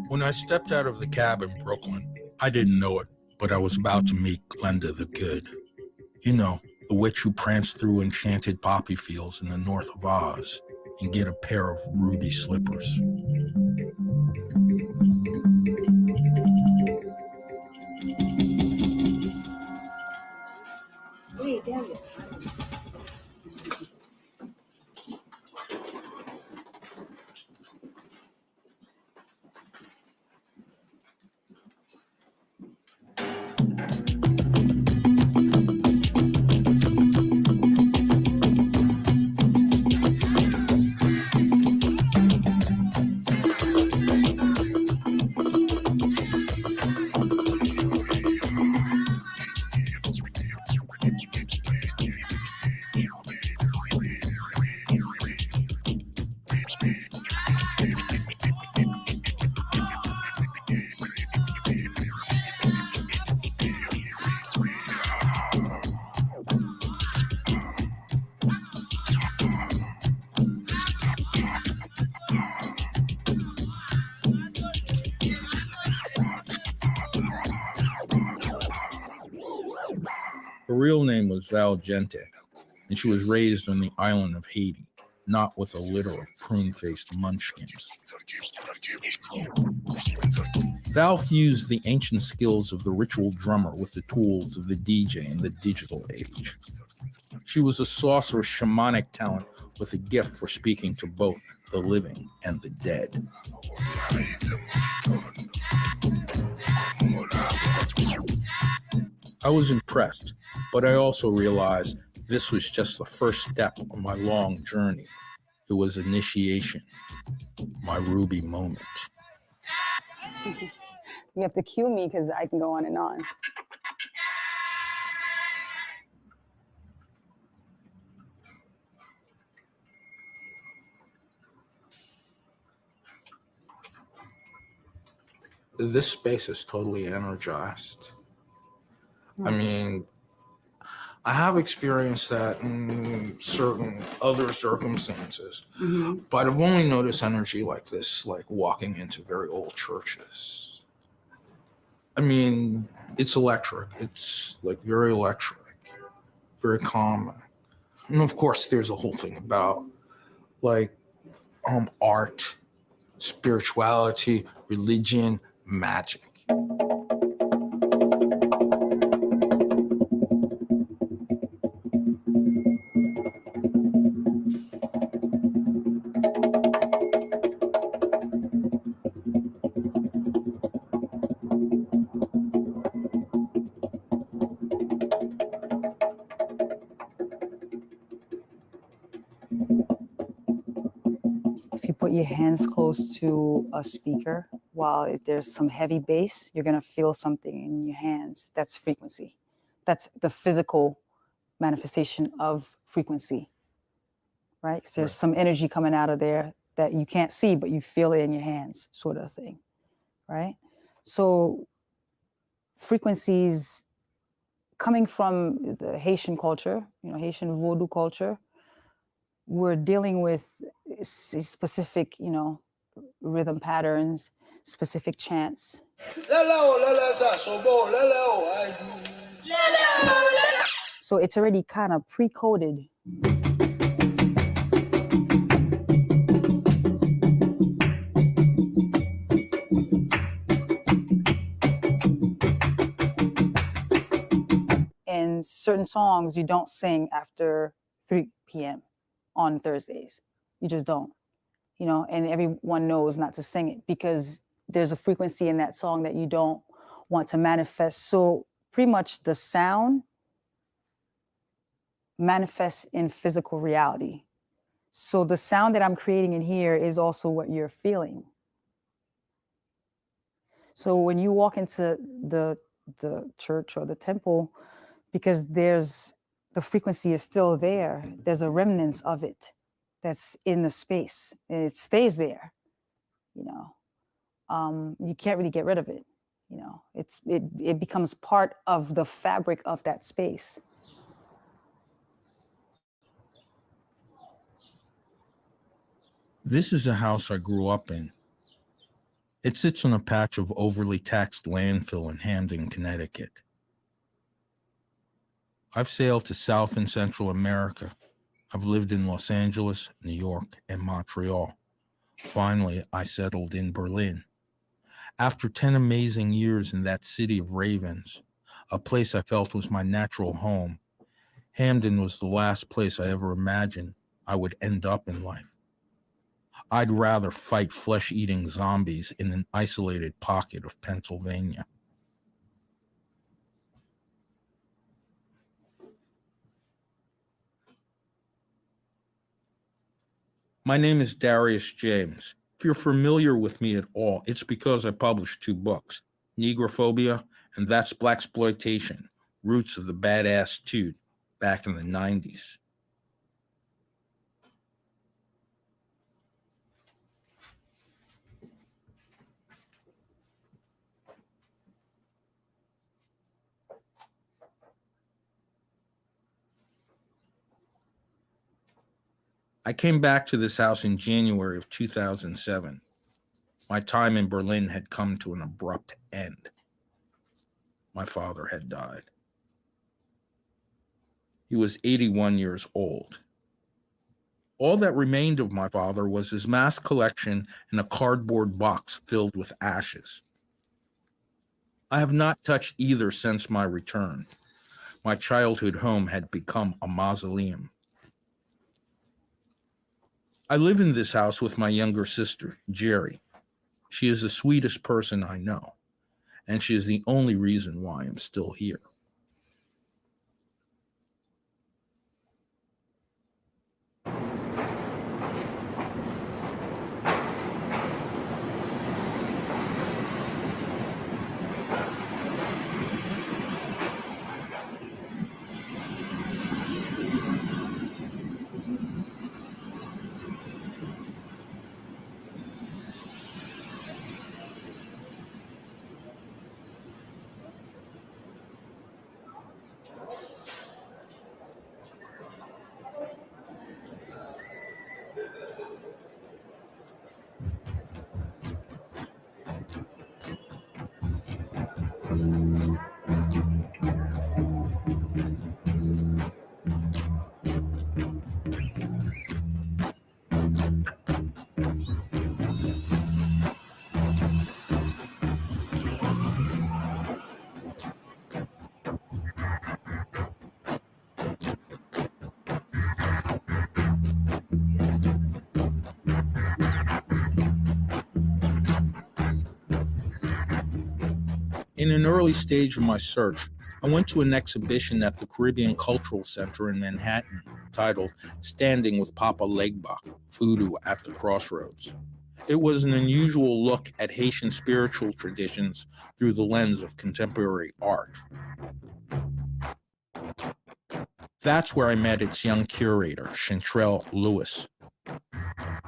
When I stepped out of the cab in Brooklyn, I didn't know it, but I was about to meet Glenda the Good. You know, the witch who pranced through enchanted poppy fields in the north of Oz and get a pair of ruby slippers. Wait, there is. Her real name was Val Gente, and she was raised on the island of Haiti, not with a litter of prune-faced munchkins. Val fused the ancient skills of the ritual drummer with the tools of the DJ in the digital age. She was a sorcerous shamanic talent with a gift for speaking to both the living and the dead. I was impressed, but I also realized this was just the first step on my long journey. It was initiation, my ruby moment. You have to cue me because I can go on and on. This space is totally energized. I mean, I have experienced that in certain other circumstances, but I've only noticed energy like this, like walking into very old churches. I mean, it's electric. It's like very electric, very calming. And of course, there's a whole thing about like art, spirituality, religion, magic. If you put your hands close to a speaker, while if there's some heavy bass, you're going to feel something in your hands. That's frequency. That's the physical manifestation of frequency, right? So there's some energy coming out of there that you can't see, but you feel it in your hands, sort of thing, right? So frequencies coming from the Haitian culture, you know, Haitian Voodoo culture, we're dealing with specific, you know, rhythm patterns, specific chants. So it's already kind of pre-coded. And certain songs you don't sing after 3 p.m. on Thursdays. You just don't, you know, and everyone knows not to sing it because there's a frequency in that song that you don't want to manifest. So pretty much the sound manifests in physical reality. So the sound that I'm creating in here is also what you're feeling. So when you walk into the church or the temple, because there's the frequency is still there, there's a remnants of it that's in the space and it stays there, you know. you can't really get rid of it. It becomes part of the fabric of that space. This is a house I grew up in. It sits on a patch of overly taxed landfill in Hamden, Connecticut. I've sailed to South and Central America. I've lived in Los Angeles, New York, and Montreal. Finally, I settled in Berlin. After 10 amazing years in that city of ravens, a place I felt was my natural home, Hamden was the last place I ever imagined I would end up in life. I'd rather fight flesh-eating zombies in an isolated pocket of Pennsylvania. My name is Darius James. If you're familiar with me at all, it's because I published 2 books, Negrophobia and That's Blaxploitation, Roots of the Badass Dude, back in the 90s. I came back to this house in January of 2007. My time in Berlin had come to an abrupt end. My father had died. He was 81 years old. All that remained of my father was his mass collection in a cardboard box filled with ashes. I have not touched either since my return. My childhood home had become a mausoleum. I live in this house with my younger sister, Jerry. She is the sweetest person I know, and she is the only reason why I'm still here. In an early stage of my search, I went to an exhibition at the Caribbean Cultural Center in Manhattan titled Standing with Papa Legba, Voodoo at the Crossroads. It was an unusual look at Haitian spiritual traditions through the lens of contemporary art. That's where I met its young curator, Chantrell Lewis.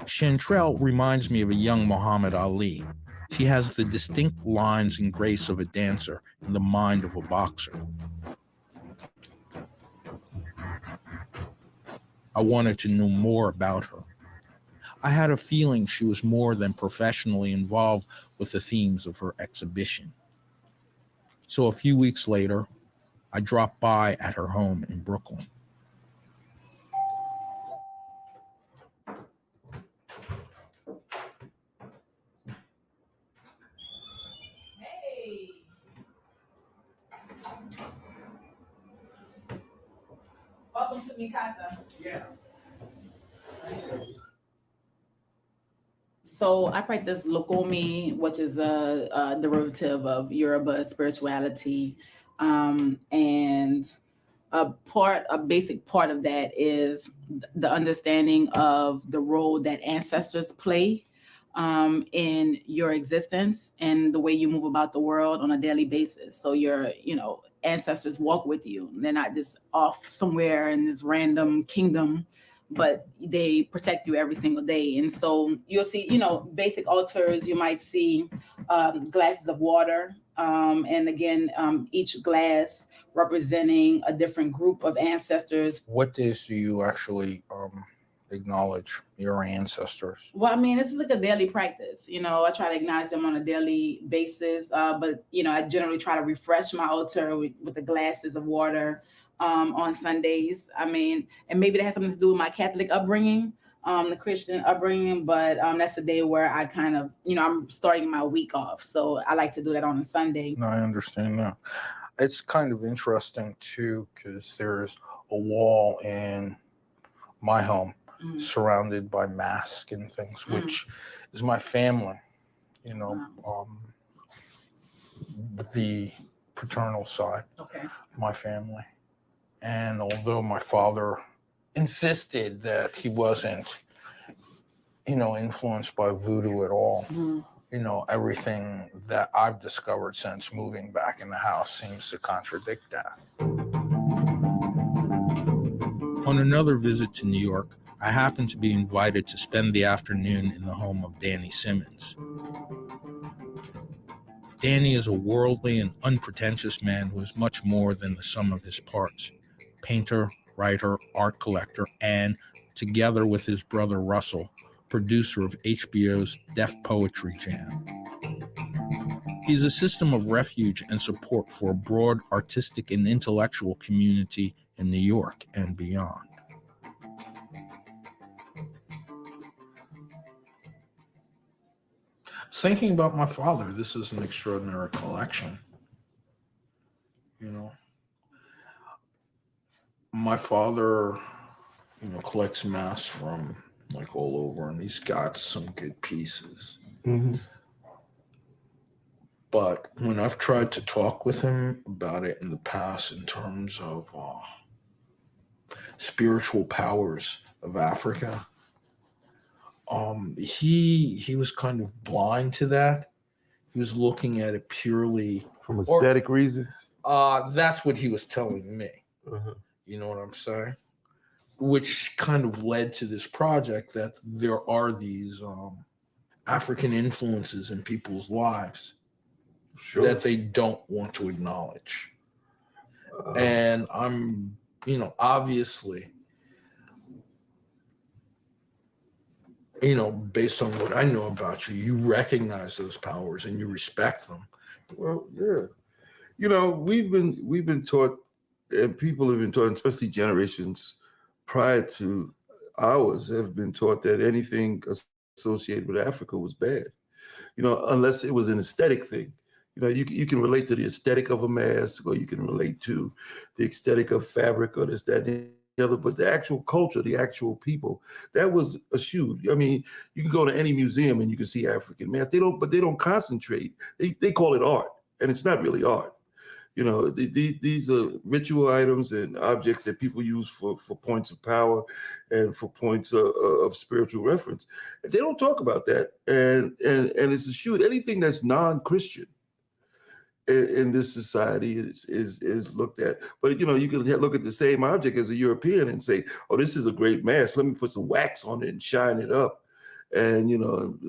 Chantrell reminds me of a young Muhammad Ali. She has the distinct lines and grace of a dancer and the mind of a boxer. I wanted to know more about her. I had a feeling she was more than professionally involved with the themes of her exhibition. So a few weeks later, I dropped by at her home in Brooklyn. Welcome to Mikasa. Yeah. So I practice Lokomi, which is a derivative of Yoruba spirituality, and a basic part of that is the understanding of the role that ancestors play in your existence and the way you move about the world on a daily basis. So your, ancestors walk with you. They're not just off somewhere in this random kingdom, but they protect you every single day. And so you'll see, basic altars. You might see glasses of water, and again, each glass representing a different group of ancestors. What days do you actually acknowledge your ancestors? Well, I mean, this is like a daily practice. I try to acknowledge them on a daily basis, but I generally try to refresh my altar with the glasses of water on Sundays. I mean, and maybe that has something to do with my Catholic upbringing, the Christian upbringing, but that's a day where I kind of, I'm starting my week off. So I like to do that on a Sunday. No, I understand that. It's kind of interesting too, because there's a wall in my home surrounded by masks and things, which is my family, the paternal side, my family. And although my father insisted that he wasn't, influenced by voodoo at all, everything that I've discovered since moving back in the house seems to contradict that. On another visit to New York, I happened to be invited to spend the afternoon in the home of Danny Simmons. Danny is a worldly and unpretentious man who is much more than the sum of his parts. Painter, writer, art collector, and, together with his brother Russell, producer of HBO's Def Poetry Jam. He's a system of refuge and support for a broad artistic and intellectual community in New York and beyond. Thinking about my father, this is an extraordinary collection. My father, collects masks from like all over, and he's got some good pieces. Mm-hmm. But when I've tried to talk with him about it in the past in terms of spiritual powers of Africa, he was kind of blind to that. He was looking at it purely from aesthetic reasons. That's what he was telling me. Uh-huh. You know what I'm saying? Which kind of led to this project that there are these African influences in people's lives that they don't want to acknowledge. And I'm, obviously, based on what I know about you, you recognize those powers and you respect them. Well, yeah. We've been taught, and people have been taught, especially generations prior to ours, have been taught that anything associated with Africa was bad, unless it was an aesthetic thing. You can relate to the aesthetic of a mask, or you can relate to the aesthetic of fabric, or this, that, and the other. But the actual culture, the actual people, that was eschewed. I mean, you can go to any museum and you can see African masks. They don't concentrate. They call it art, and it's not really art. These are ritual items and objects that people use for points of power and for points of spiritual reference. They don't talk about that, and it's eschewed. Anything that's non-Christian in this society is looked at. But you can look at the same object as a European and say, "Oh, this is a great mask. Let me put some wax on it and shine it up, and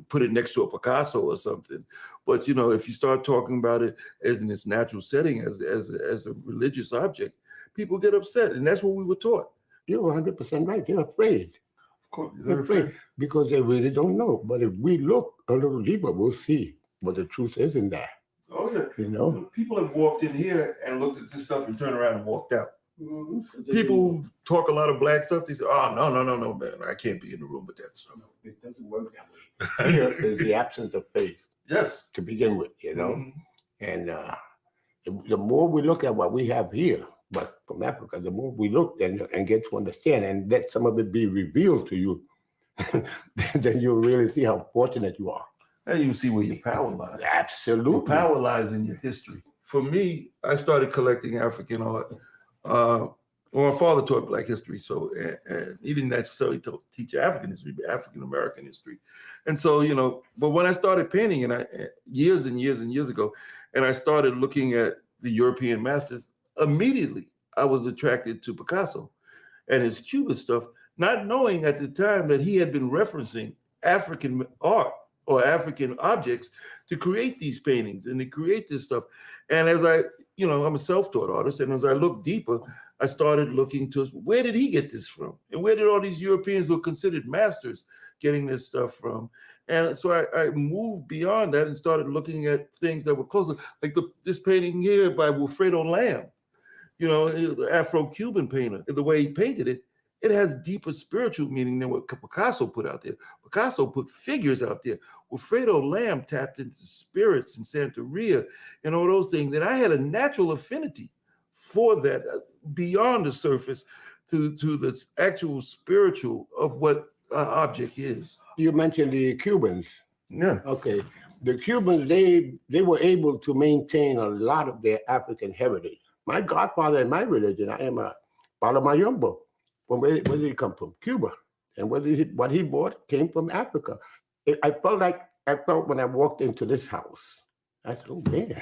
put it next to a Picasso or something." But if you start talking about it as in its natural setting, as a religious object, people get upset, and that's what we were taught. You're 100% right. They're afraid. Of course, They're afraid because they really don't know. But if we look a little deeper, we'll see what the truth is in that. Oh yeah. People have walked in here and looked at this stuff and turned around and walked out. Mm-hmm. People talk a lot of black stuff. They say, "Oh, no, man, I can't be in the room with that stuff." No, it doesn't work that way. Here is the absence of faith. Yes. To begin with, Mm-hmm. And the more we look at what we have here, but from Africa, the more we look and get to understand and let some of it be revealed to you, then you'll really see how fortunate you are. And you see where your power lies. Absolutely. Your power lies in your history. For me, I started collecting African art. My father taught Black history, so and he didn't necessarily teach African history, but African American history. And so, but when I started painting, and years and years and years ago, and I started looking at the European masters, immediately I was attracted to Picasso and his Cubist stuff, not knowing at the time that he had been referencing African art or African objects to create these paintings and to create this stuff. And as I'm a self-taught artist, and as I look deeper, I started looking to where did he get this from? And where did all these Europeans who were considered masters getting this stuff from? And so I moved beyond that and started looking at things that were closer, like this painting here by Wilfredo Lamb, the Afro-Cuban painter. The way he painted it, it has deeper spiritual meaning than what Picasso put out there. Picasso put figures out there. Wilfredo Lamb tapped into spirits and Santeria and all those things. And I had a natural affinity for that beyond the surface to the actual spiritual of what object is. You mentioned the Cubans. Yeah. Okay. The Cubans, they were able to maintain a lot of their African heritage. My godfather in my religion, I am a Palomayombo. Where did he come from? Cuba. And what he bought came from Africa. I felt when I walked into this house, I said, oh man,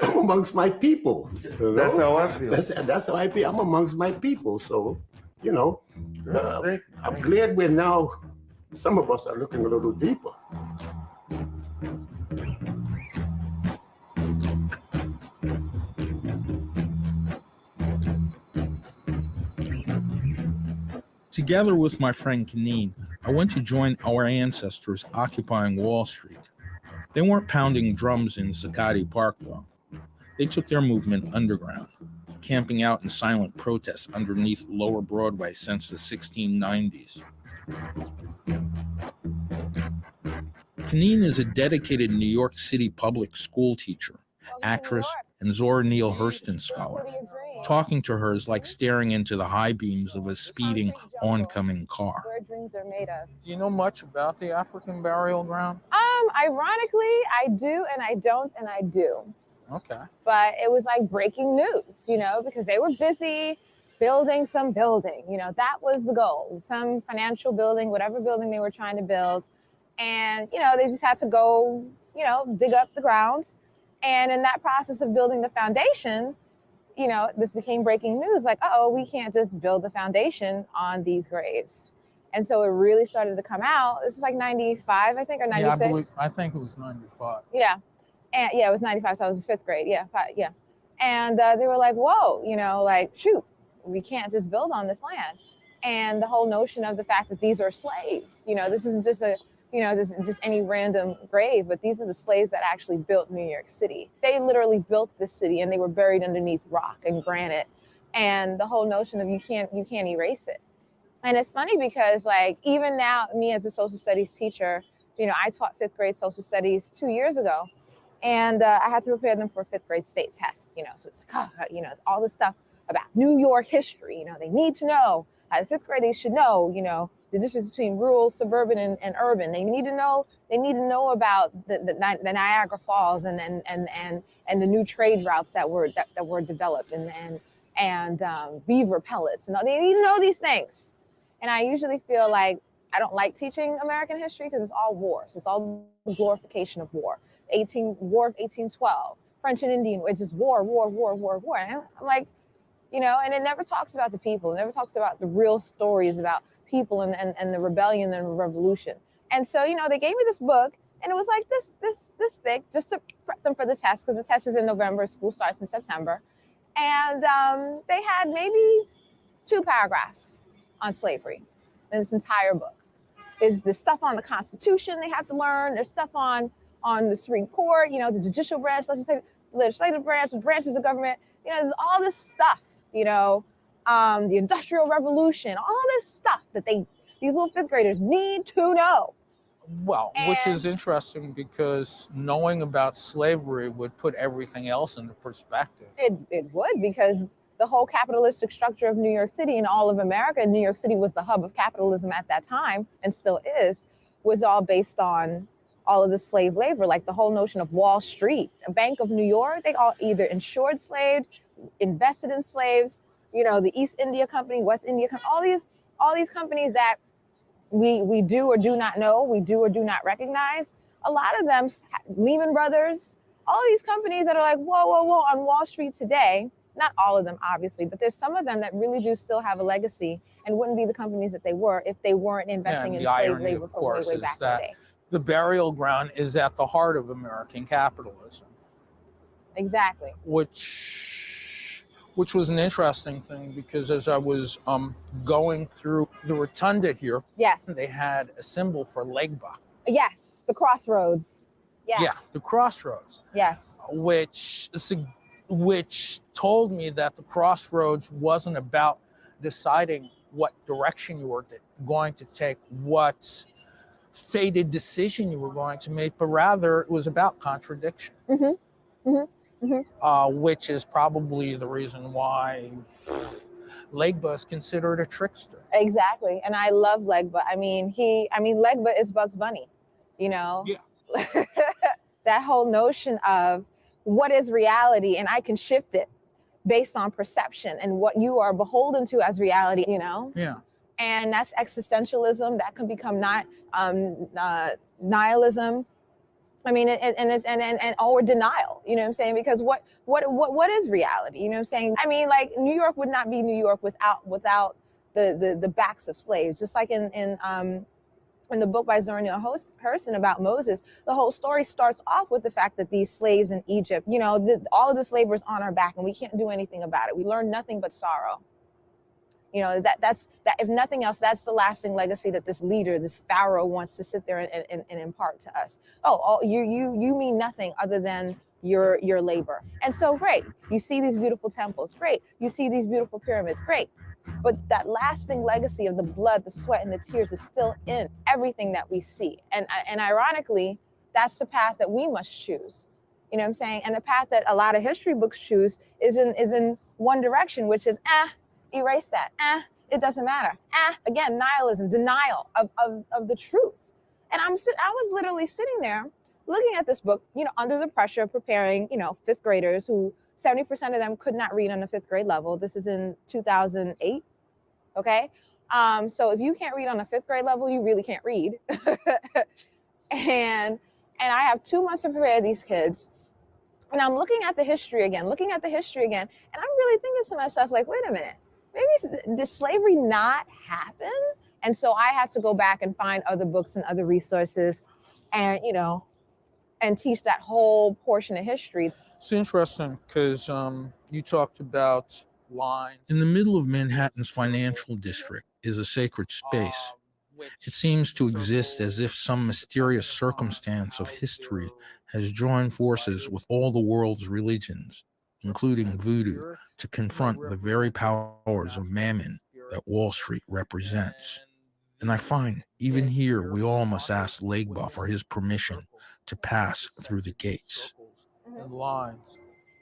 I'm amongst my people. That's how I feel. That's how I feel. I'm amongst my people. So, I'm glad we're now, some of us are looking a little deeper. Together with my friend Kaneen, I went to join our ancestors occupying Wall Street. They weren't pounding drums in Zuccotti Park, though. They took their movement underground, camping out in silent protest underneath Lower Broadway since the 1690s. Kaneen is a dedicated New York City public school teacher, actress, and Zora Neale Hurston scholar. Talking to her is like staring into the high beams of a speeding, oncoming car. Where dreams are made of. Do you know much about the African burial ground? Ironically, I do and I don't and I do. Okay. But it was like breaking news, because they were busy building some building. That was the goal. Some financial building, whatever building they were trying to build. And, they just had to go, dig up the ground. And in that process of building the foundation, this became breaking news, like, we can't just build the foundation on these graves. And so it really started to come out. This is like 95, I think, or 96. Yeah, I think it was 95. Yeah. And it was 95, so I was in 5th grade. Yeah. And they were like, whoa, shoot, we can't just build on this land. And the whole notion of the fact that these are slaves, this isn't just just any random grave, but these are the slaves that actually built New York City. They literally built this city and they were buried underneath rock and granite. And the whole notion of you can't erase it. And it's funny because even now, me as a social studies teacher, I taught 5th grade social studies 2 years ago, and I had to prepare them for a 5th grade state test, so it's like, all this stuff about New York history, they need to know. At the 5th grade, they should know, the difference between rural, suburban, and urban. They need to know about the Niagara Falls and the new trade routes that were developed and beaver pellets. And they need to know these things. And I usually feel like I don't like teaching American history because it's all wars. It's all the glorification of war. War of 1812, French and Indian, it's just war. And I'm like, and it never talks about the people. It never talks about the real stories about people and the rebellion and the revolution. And so, they gave me this book, and it was like this thick, just to prep them for the test, because the test is in November, school starts in September. And they had maybe 2 paragraphs on slavery in this entire book. Is the stuff on the Constitution they have to learn. There's stuff on the Supreme Court, the judicial branch, legislative branch, the branches of government. There's all this stuff, the Industrial Revolution, all this stuff that these little 5th graders need to know. Well, which is interesting because knowing about slavery would put everything else into perspective. It would, because the whole capitalistic structure of New York City and all of America, New York City was the hub of capitalism at that time and still is, was all based on all of the slave labor, like the whole notion of Wall Street, a Bank of New York, they all either insured slaves, invested in slaves, the East India Company, West India Company, all these companies that we do or do not know, we do or do not recognize. A lot of them, Lehman Brothers, all these companies that are like, whoa, on Wall Street today, not all of them, obviously, but there's some of them that really do still have a legacy and wouldn't be the companies that they were if they weren't investing in the slave irony, labor of from course, way is back in the that day. the burial ground is at the heart of American capitalism. Exactly. Which was an interesting thing, because as I was going through the rotunda here, Yes. they had a symbol for Legba. Yes. The crossroads. Yes. Yeah, the crossroads. Yes. Which told me that the crossroads wasn't about deciding what direction you were going to take, what fated decision you were going to make, but rather it was about contradiction. Mm-hmm. Mm-hmm. Mm-hmm. Which is probably the reason why Legba is considered a trickster. Exactly. And I love Legba. I mean, Legba is Bugs Bunny, you know? Yeah. That whole notion of what is reality, and I can shift it based on perception and what you are beholden to as reality, you know? Yeah. And that's existentialism. That can become nihilism. I mean, or denial, you know what I'm saying? Because what is reality? You know what I'm saying? I mean, like, New York would not be New York without the backs of slaves. Just like in the book by Zora Neale Hurston about Moses, the whole story starts off with the fact that these slaves in Egypt, you know, all of this labor is on our back and we can't do anything about it. We learn nothing but sorrow. You know, that's if nothing else, that's the lasting legacy that this leader, this pharaoh, wants to sit there and impart to us. Oh, you mean nothing other than your labor. And so, great, you see these beautiful temples, great, you see these beautiful pyramids, great. But that lasting legacy of the blood, the sweat, and the tears is still in everything that we see. And ironically, that's the path that we must choose. You know what I'm saying? And the path that a lot of history books choose is in one direction, which is erase that. It doesn't matter. Again, nihilism, denial of the truth. And I was literally sitting there looking at this book, you know, under the pressure of preparing, you know, fifth graders who 70% of them could not read on the fifth grade level. This is in 2008. Okay. So if you can't read on a fifth grade level, you really can't read. and I have 2 months to prepare these kids. And I'm looking at the history again, and I'm really thinking to myself, like, wait a minute, maybe did slavery not happen? And so I had to go back and find other books and other resources and, you know, and teach that whole portion of history. It's interesting because you talked about lines. In the middle of Manhattan's financial district is a sacred space. It seems to exist as if some mysterious circumstance of history has joined forces with all the world's religions, including voodoo, to confront the very powers of mammon that Wall Street represents. And I find, even here, we all must ask Legba for his permission to pass through the gates. And lines.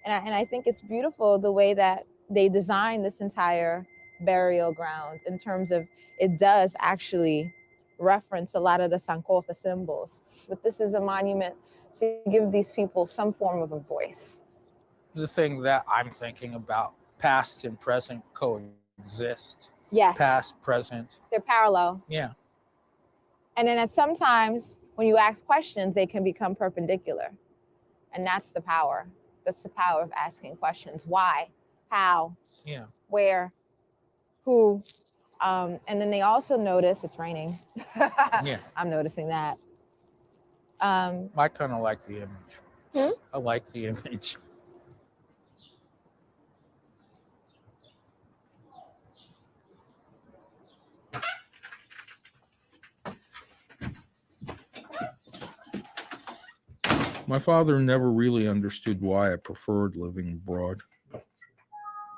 And I think it's beautiful the way that they designed this entire burial ground in terms of it does actually reference a lot of the Sankofa symbols. But this is a monument to give these people some form of a voice. The thing that I'm thinking about, past and present coexist. Yes. Past, present. They're parallel. Yeah. And then sometimes when you ask questions, they can become perpendicular. And that's the power. That's the power of asking questions. Why? How? Yeah. Where? Who? And then they also notice it's raining. Yeah. I'm noticing that. I kind of like the image. I like the image. My father never really understood why I preferred living abroad.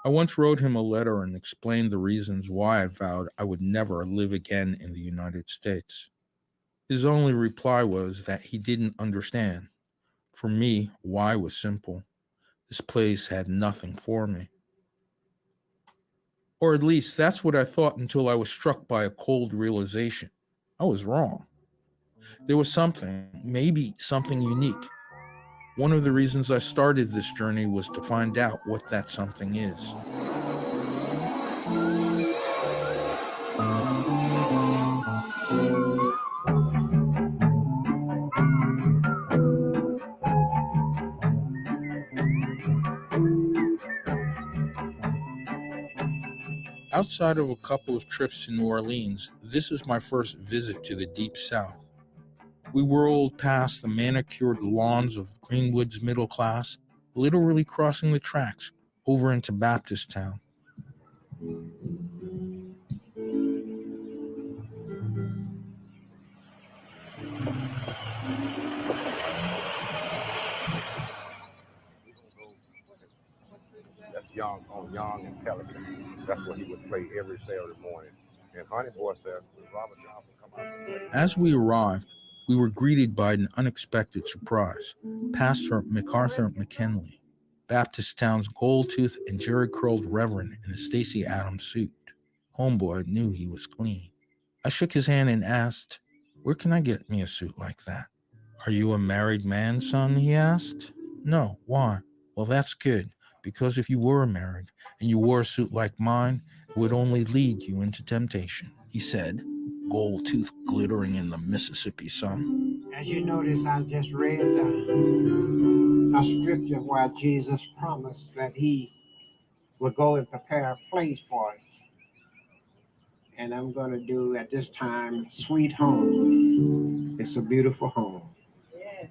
I once wrote him a letter and explained the reasons why I vowed I would never live again in the United States. His only reply was that he didn't understand. For me, why was simple. This place had nothing for me. Or at least that's what I thought until I was struck by a cold realization. I was wrong. There was something, maybe something unique. One of the reasons I started this journey was to find out what that something is. Outside of a couple of trips to New Orleans, this is my first visit to the Deep South. We whirled past the manicured lawns of Greenwood's middle class, literally crossing the tracks over into Baptist Town. That's Young on Young and Pelican. That's what he would play every Saturday morning. And Honey Boy said, when Robert Johnson come out and play. As we arrived, we were greeted by an unexpected surprise. Pastor MacArthur McKinley, Baptist Town's gold-toothed and jerry-curled reverend in a Stacey Adams suit. Homeboy knew he was clean. I shook his hand and asked, "Where can I get me a suit like that?" "Are you a married man, son?" he asked. "No, why?" "Well, that's good, because if you were married and you wore a suit like mine, it would only lead you into temptation," he said, gold tooth glittering in the Mississippi sun. As you notice, I just read a scripture where Jesus promised that he would go and prepare a place for us. And I'm going to do at this time, Sweet Home. It's a beautiful home. Yes.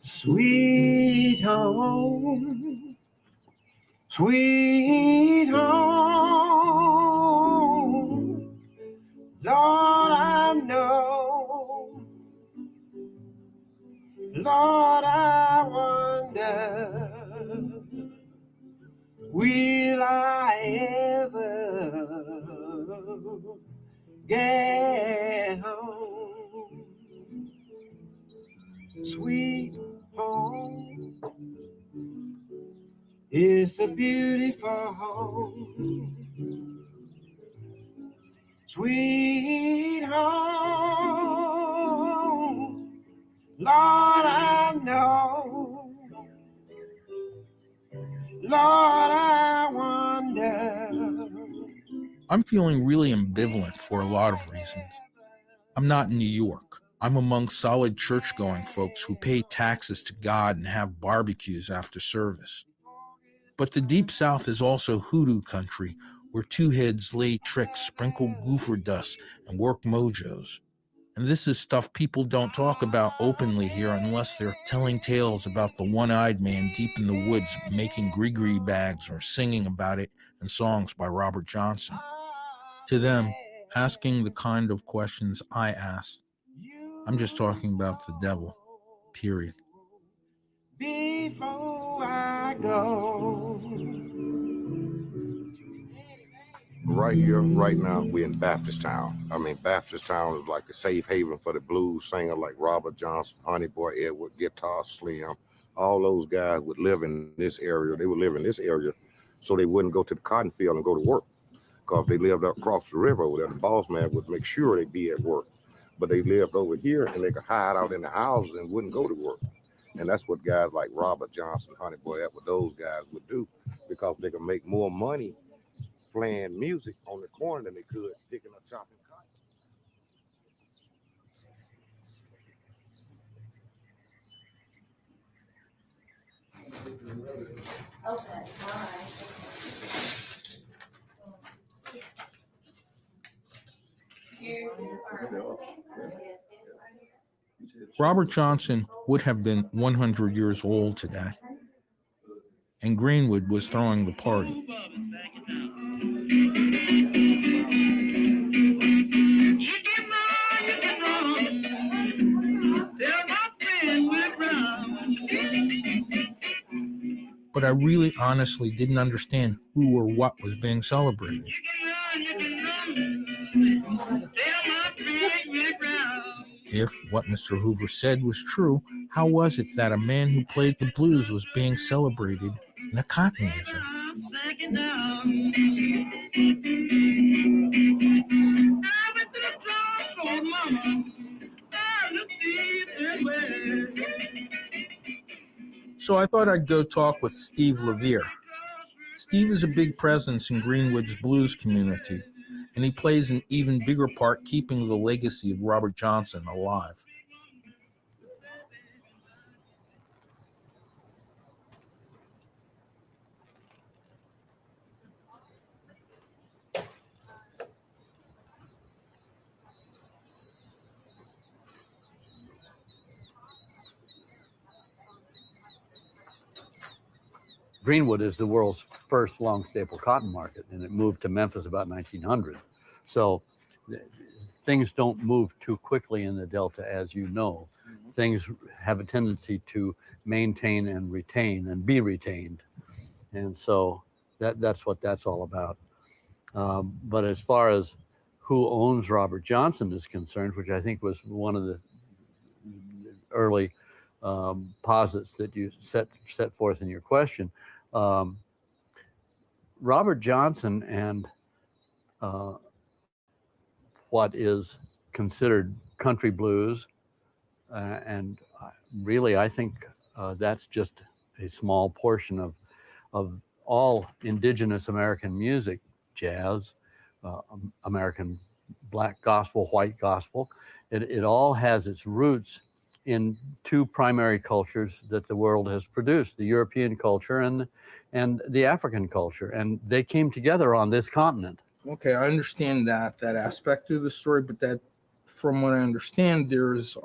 Sweet home, sweet home, Lord, I know, Lord, I wonder, will I ever get home? Sweet home is a beautiful home. Sweet home, Lord, I know, Lord, I wonder. I'm feeling really ambivalent for a lot of reasons. I'm not in New York. I'm among solid church-going folks who pay taxes to God and have barbecues after service. But the Deep South is also hoodoo country, where two heads lay tricks, sprinkle goofer dust, and work mojos. And this is stuff people don't talk about openly here unless they're telling tales about the one-eyed man deep in the woods making gree-gree bags or singing about it in songs by Robert Johnson. To them, asking the kind of questions I ask, I'm just talking about the devil, period. Before I go. Right here, right now, we're in Baptist Town. I mean, Baptist Town is like a safe haven for the blues singer like Robert Johnson, Honey Boy Edward, Guitar Slim. All those guys would live in this area. They would live in this area so they wouldn't go to the cotton field and go to work. Because they lived up across the river over there. The boss man would make sure they'd be at work. But they lived over here and they could hide out in the houses and wouldn't go to work. And that's what guys like Robert Johnson, Honey Boy Edward, those guys would do because they could make more money playing music on the corner than they could digging or chopping cotton. Okay, all right. Robert Johnson would have been 100 years old today, and Greenwood was throwing the party. But I really honestly didn't understand who or what was being celebrated. If what Mr. Hoover said was true, how was it that a man who played the blues was being celebrated in a cotton museum? So I thought I'd go talk with Steve Levere. Steve is a big presence in Greenwood's blues community, and he plays an even bigger part keeping the legacy of Robert Johnson alive. Greenwood is the world's first long staple cotton market, and it moved to Memphis about 1900. So things don't move too quickly in the Delta, as you know. Things have a tendency to maintain and retain and be retained. And so that's what that's all about. But as far as who owns Robert Johnson is concerned, which I think was one of the early posits that you set forth in your question, Robert Johnson and what is considered country blues, and really I think that's just a small portion of all indigenous American music, jazz, American black gospel, white gospel. It all has its roots in two primary cultures that the world has produced, the European culture and the African culture. And they came together on this continent. Okay, I understand that aspect of the story, but that, from what I understand, there's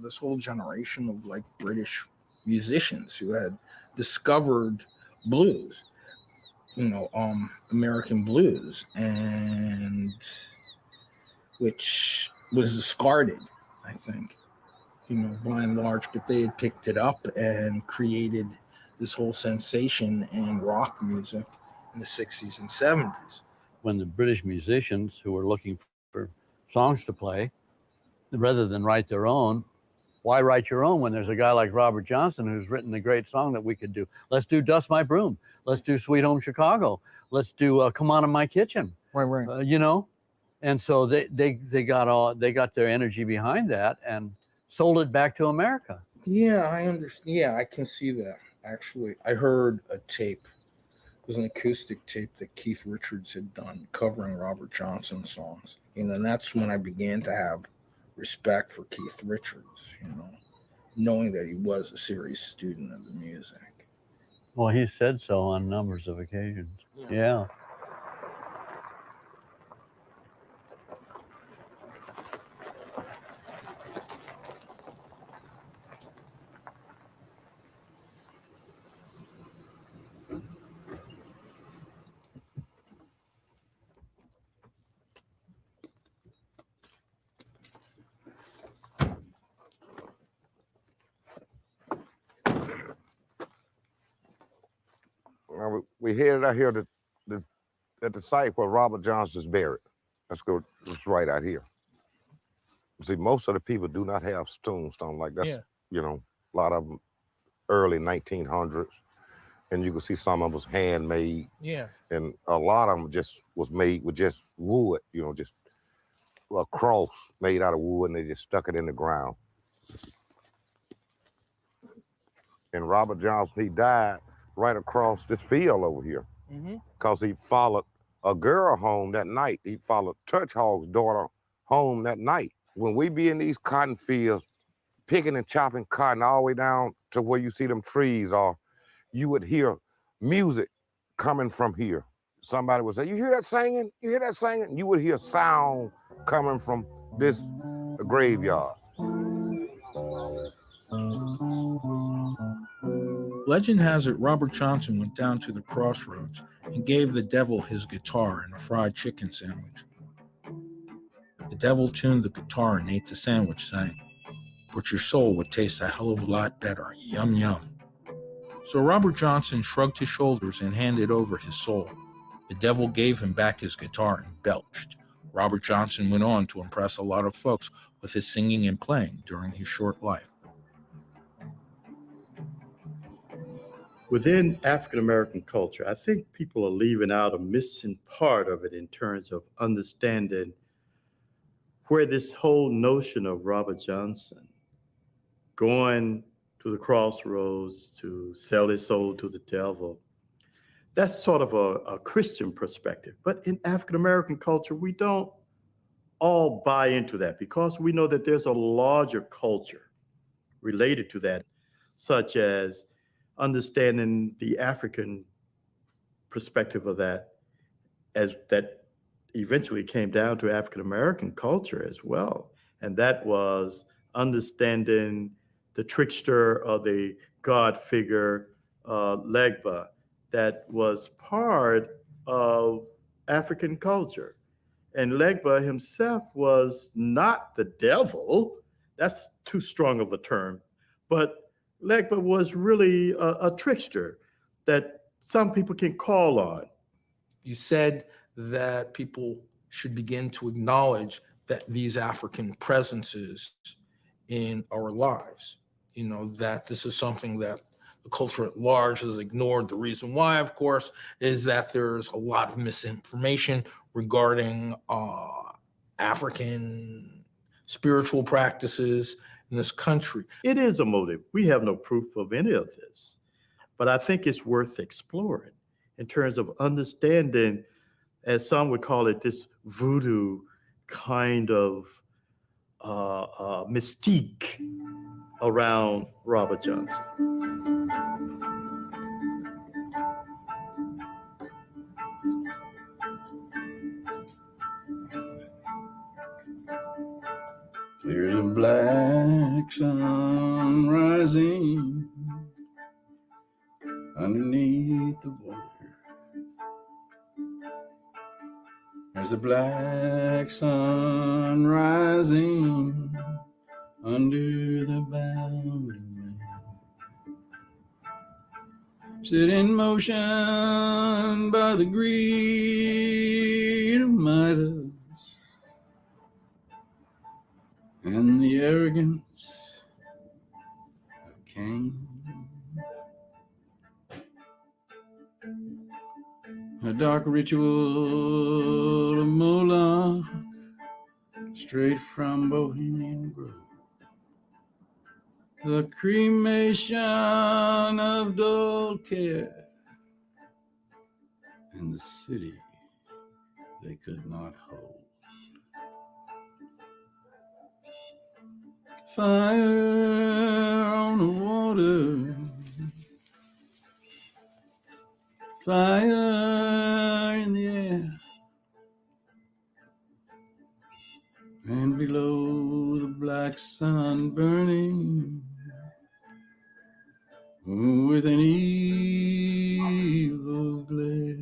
this whole generation of like British musicians who had discovered blues, American blues, and which was discarded, I think, by and large, but they had picked it up and created this whole sensation in rock music in the 60s and 70s. When the British musicians who were looking for songs to play, rather than write their own, why write your own when there's a guy like Robert Johnson who's written a great song that we could do? Let's do Dust My Broom. Let's do Sweet Home Chicago. Let's do Come On in My Kitchen. Right. And so they got their energy behind that and sold it back to America. Yeah, I understand. Yeah, I can see that. Actually, I heard a tape. It was an acoustic tape that Keith Richards had done covering Robert Johnson songs. And that's when I began to have respect for Keith Richards, knowing that he was a serious student of the music. Well, he said so on numbers of occasions. Yeah. Now, we headed out here at the site where Robert Johnson's buried. Let's go. It's right out here. See, most of the people do not have tombstones like that's. A lot of them early 1900s, and you can see some of them was handmade. Yeah. And a lot of them just was made with just wood. Just a cross made out of wood, and they just stuck it in the ground. And Robert Johnson, he died right across this field over here because he followed a girl home that night. He followed Touch Hog's daughter home that night. When we be in these cotton fields, picking and chopping cotton all the way down to where you see them trees are, you would hear music coming from here. Somebody would say, "You hear that singing? You hear that singing?" You would hear sound coming from this graveyard. Legend has it Robert Johnson went down to the crossroads and gave the devil his guitar and a fried chicken sandwich. The devil tuned the guitar and ate the sandwich, saying, "But your soul would taste a hell of a lot better, yum yum." So Robert Johnson shrugged his shoulders and handed over his soul. The devil gave him back his guitar and belched. Robert Johnson went on to impress a lot of folks with his singing and playing during his short life. Within African-American culture, I think people are leaving out a missing part of it in terms of understanding where this whole notion of Robert Johnson going to the crossroads to sell his soul to the devil, that's sort of a Christian perspective. But in African-American culture, we don't all buy into that because we know that there's a larger culture related to that, such as understanding the African perspective of that, as that eventually came down to African-American culture as well. And that was understanding the trickster or the God figure Legba that was part of African culture. And Legba himself was not the devil. That's too strong of a term. But Legba was really a trickster that some people can call on. You said that people should begin to acknowledge that these African presences in our lives, that this is something that the culture at large has ignored. The reason why, of course, is that there's a lot of misinformation regarding African spiritual practices in this country. It is a motive. We have no proof of any of this, but I think it's worth exploring in terms of understanding, as some would call it, this voodoo kind of mystique around Robert Johnson. There's a black sun rising underneath the water. There's a black sun rising under the boundary man. Set in motion by the greed of Midas and the arrogance of Cain. A dark ritual of Moloch, straight from Bohemian Grove. The cremation of dull care, and the city they could not hold. Fire on the water, fire in the air, and below the black sun burning with an evil glare.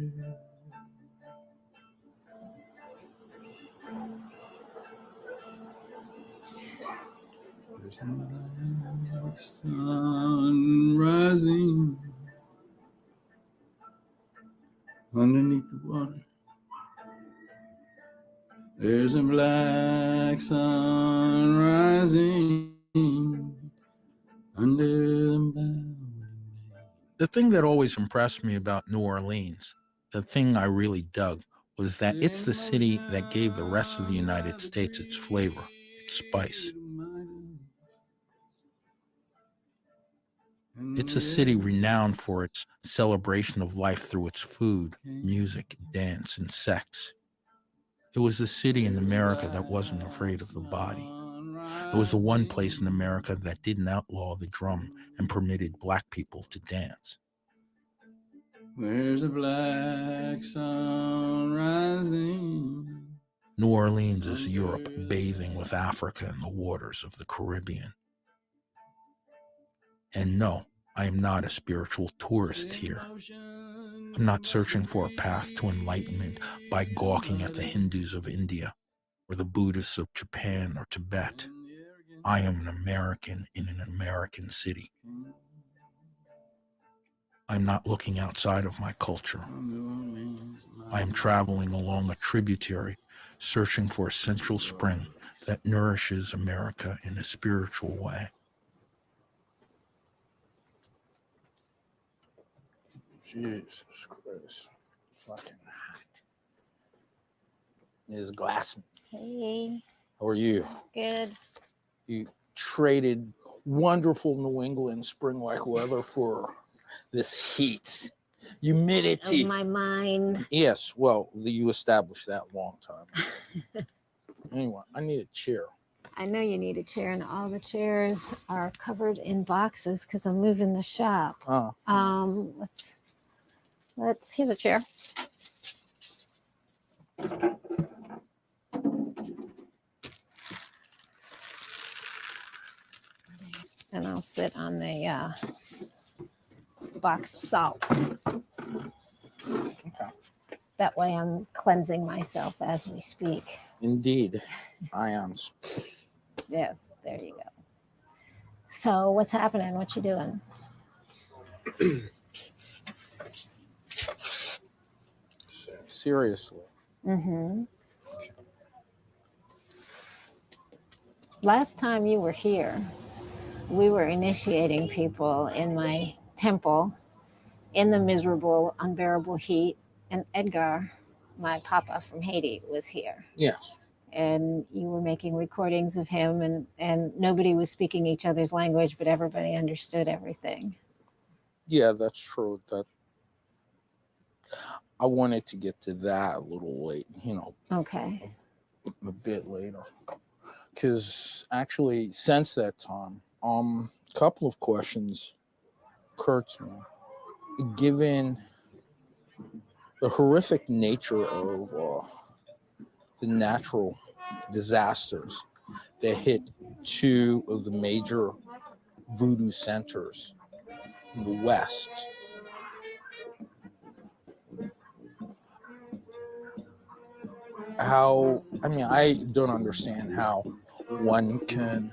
There's a black sun rising underneath the water. There's a black sun rising under the boundary. The thing that always impressed me about New Orleans, the thing I really dug, was that it's the city that gave the rest of the United States its flavor, its spice. It's a city renowned for its celebration of life through its food, music, dance, and sex. It was the city in America that wasn't afraid of the body. It was the one place in America that didn't outlaw the drum and permitted Black people to dance. There's a black sun rising. New Orleans is Europe bathing with Africa in the waters of the Caribbean. And no, I am not a spiritual tourist here. I'm not searching for a path to enlightenment by gawking at the Hindus of India or the Buddhists of Japan or Tibet. I am an American in an American city. I'm not looking outside of my culture. I am traveling along a tributary, searching for a central spring that nourishes America in a spiritual way. Jesus Christ. Fucking hot. Ms. Glassman. Hey, How are you? good. You traded wonderful New England spring-like weather for this heat, humidity. Of my mind. Yes, well, you established that a long time ago. Anyway, I need a chair. I know you need a chair, and all the chairs are covered in boxes because I'm moving the shop. Let's here's a chair. And I'll sit on the the box of salt. Okay. That way I'm cleansing myself as we speak. Indeed, I am. Yes, there you go. So what's happening? What you doing? Seriously. Mm-hmm. Last time you were here, we were initiating people in my temple in the miserable, unbearable heat, and Edgar, my papa from Haiti, was here. Yes. And you were making recordings of him, and nobody was speaking each other's language, but everybody understood everything. Yeah, that's true. That I wanted to get to that a little late, Okay. a bit later. Because actually, since that time, a couple of questions occurred to me. Given the horrific nature of the natural disasters that hit two of the major voodoo centers in the West, I don't understand how one can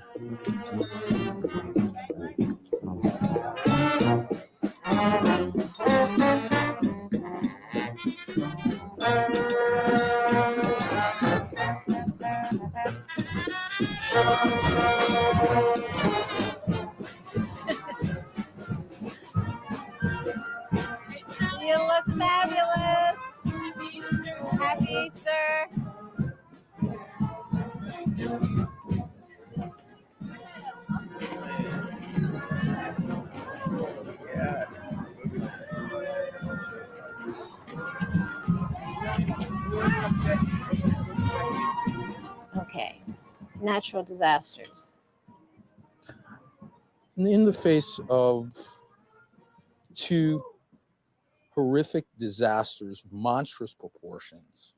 You look fabulous. Happy Easter. Okay. Natural disasters. in the face of two horrific disasters, monstrous proportions,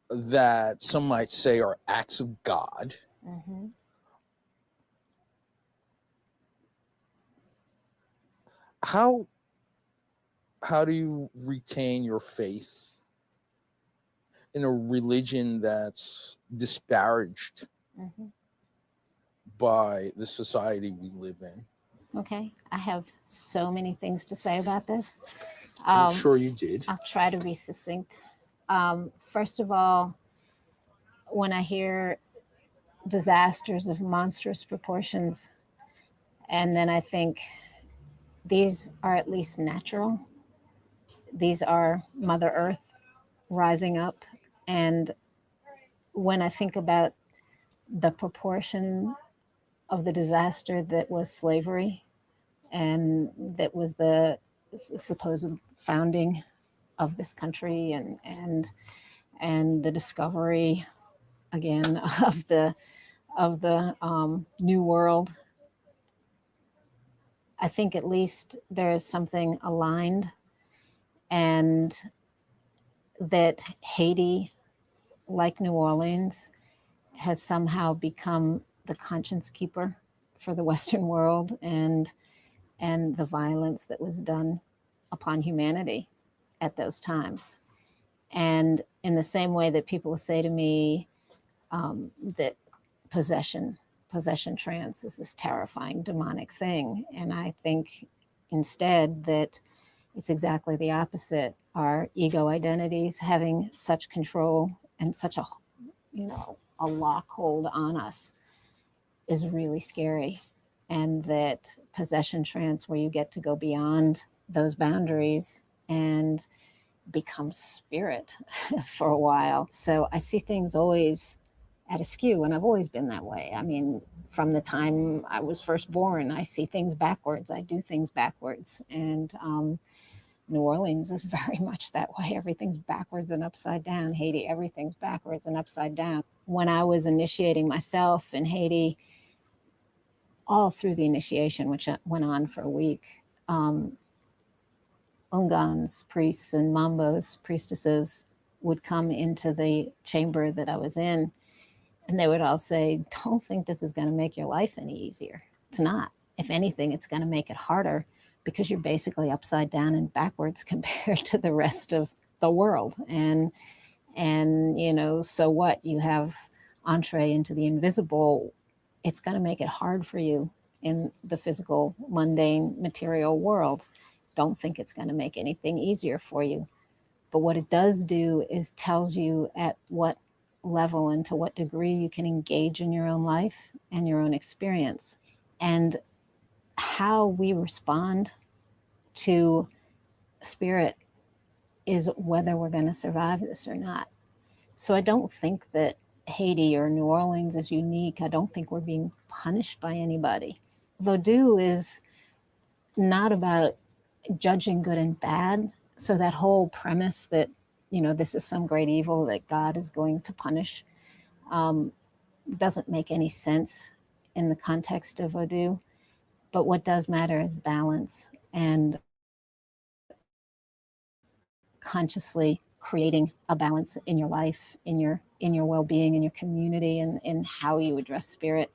that some might say are acts of God. Mm-hmm. How do you retain your faith in a religion that's disparaged Mm-hmm. by the society we live in? Okay. I have so many things to say about this. I'm sure you did. I'll try to be succinct. First of all, when I hear disasters of monstrous proportions, and then I think these are at least natural. These are Mother Earth rising up. And when I think about the proportion of the disaster that was slavery, and that was the supposed founding of this country, and the discovery again of the new world, I think at least there is something aligned, and that Haiti, like New Orleans, has somehow become the conscience keeper for the Western world, and the violence that was done upon humanity at those times. And in the same way that people say to me that possession trance is this terrifying demonic thing, and I think instead that it's exactly the opposite. Our ego identities having such control and such a lock hold on us is really scary, and that possession trance, where you get to go beyond those boundaries and become spirit for a while. So I see things always at askew, and I've always been that way. I mean, from the time I was first born, I see things backwards. I do things backwards. And New Orleans is very much that way. Everything's backwards and upside down. Haiti, everything's backwards and upside down. When I was initiating myself in Haiti, all through the initiation, which went on for a week, Ungans, priests, and Mambos, priestesses, would come into the chamber that I was in, and they would all say, "Don't think this is going to make your life any easier. It's not. If anything, it's going to make it harder, because you're basically upside down and backwards compared to the rest of the world. And you know, so what? You have entree into the invisible. It's going to make it hard for you in the physical, mundane, material world. Don't think it's going to make anything easier for you. But what it does do is tells you at what level and to what degree you can engage in your own life and your own experience. And how we respond to spirit is whether we're going to survive this or not. So I don't think that Haiti or New Orleans is unique. I don't think we're being punished by anybody. Voodoo is not about judging good and bad. So that whole premise that, you know, this is some great evil that God is going to punish doesn't make any sense in the context of Voodoo. But what does matter is balance and consciously creating a balance in your life, in your well-being, in your community, and in how you address spirit.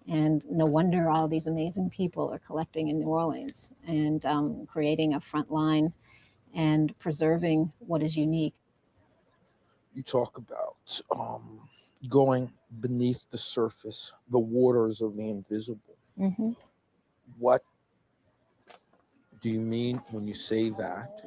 And no wonder all these amazing people are collecting in New Orleans and creating a front line and preserving what is unique. You talk about going beneath the surface, the waters of the invisible. Mm-hmm. What do you mean when you say that?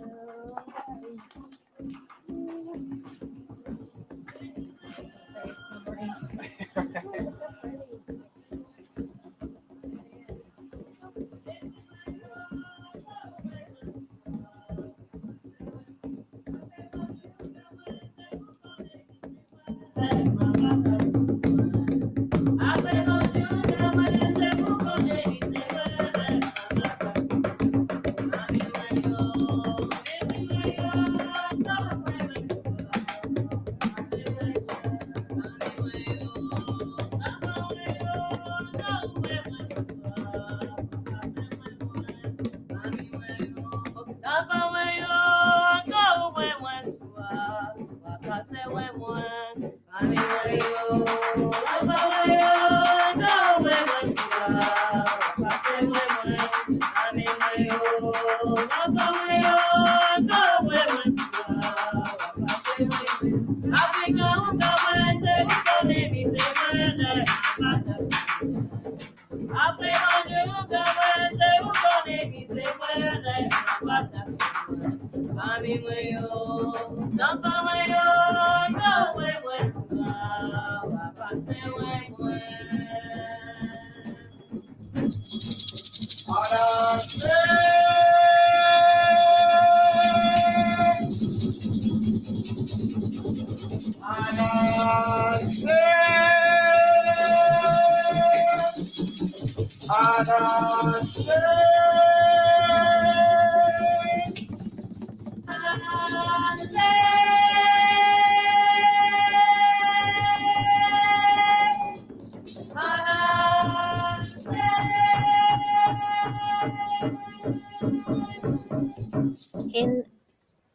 In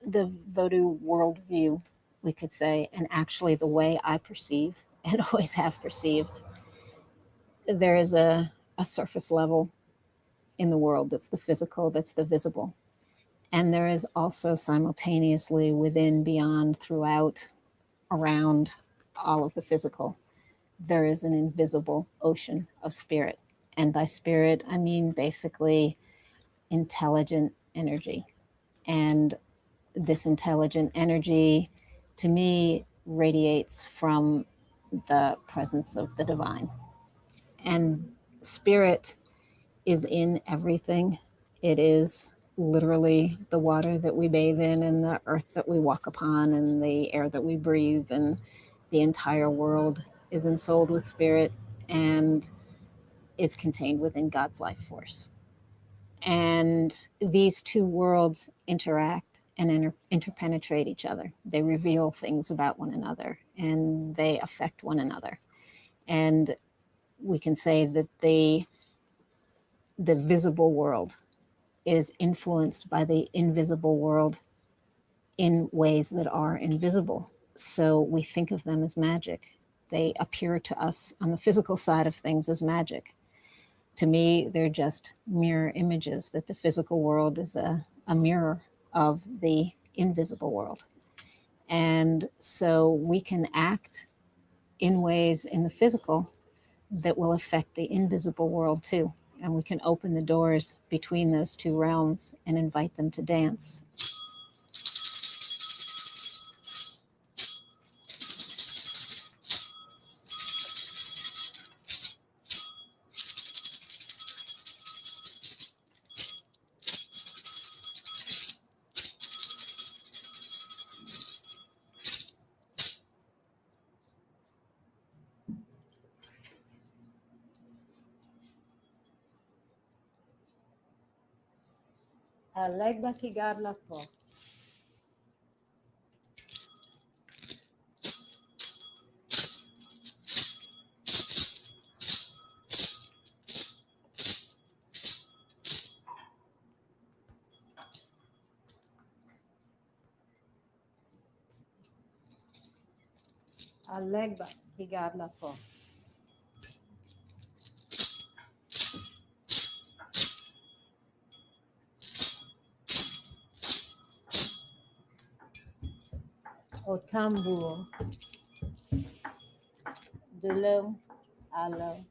the Vodou worldview, we could say, and actually the way I perceive and always have perceived, there is a surface level in the world that's the physical, that's the visible. And there is also simultaneously within, beyond, throughout, around all of the physical, there is an invisible ocean of spirit. And by spirit, I mean basically intelligent energy. And this intelligent energy, to me, radiates from the presence of the divine. And spirit is in everything. It is literally the water that we bathe in and the earth that we walk upon and the air that we breathe, and the entire world is ensouled with spirit and is contained within God's life force. And these two worlds interact and interpenetrate each other. They reveal things about one another and they affect one another. And we can say that the visible world is influenced by the invisible world in ways that are invisible. So we think of them as magic. They appear to us on the physical side of things as magic. To me, they're just mirror images, that the physical world is a mirror of the invisible world. And so we can act in ways in the physical that will affect the invisible world too. And we can open the doors between those two realms and invite them to dance. L'aigle qui garde la porte. L'aigle qui garde la porte. Au tambour, de l'un à l'autre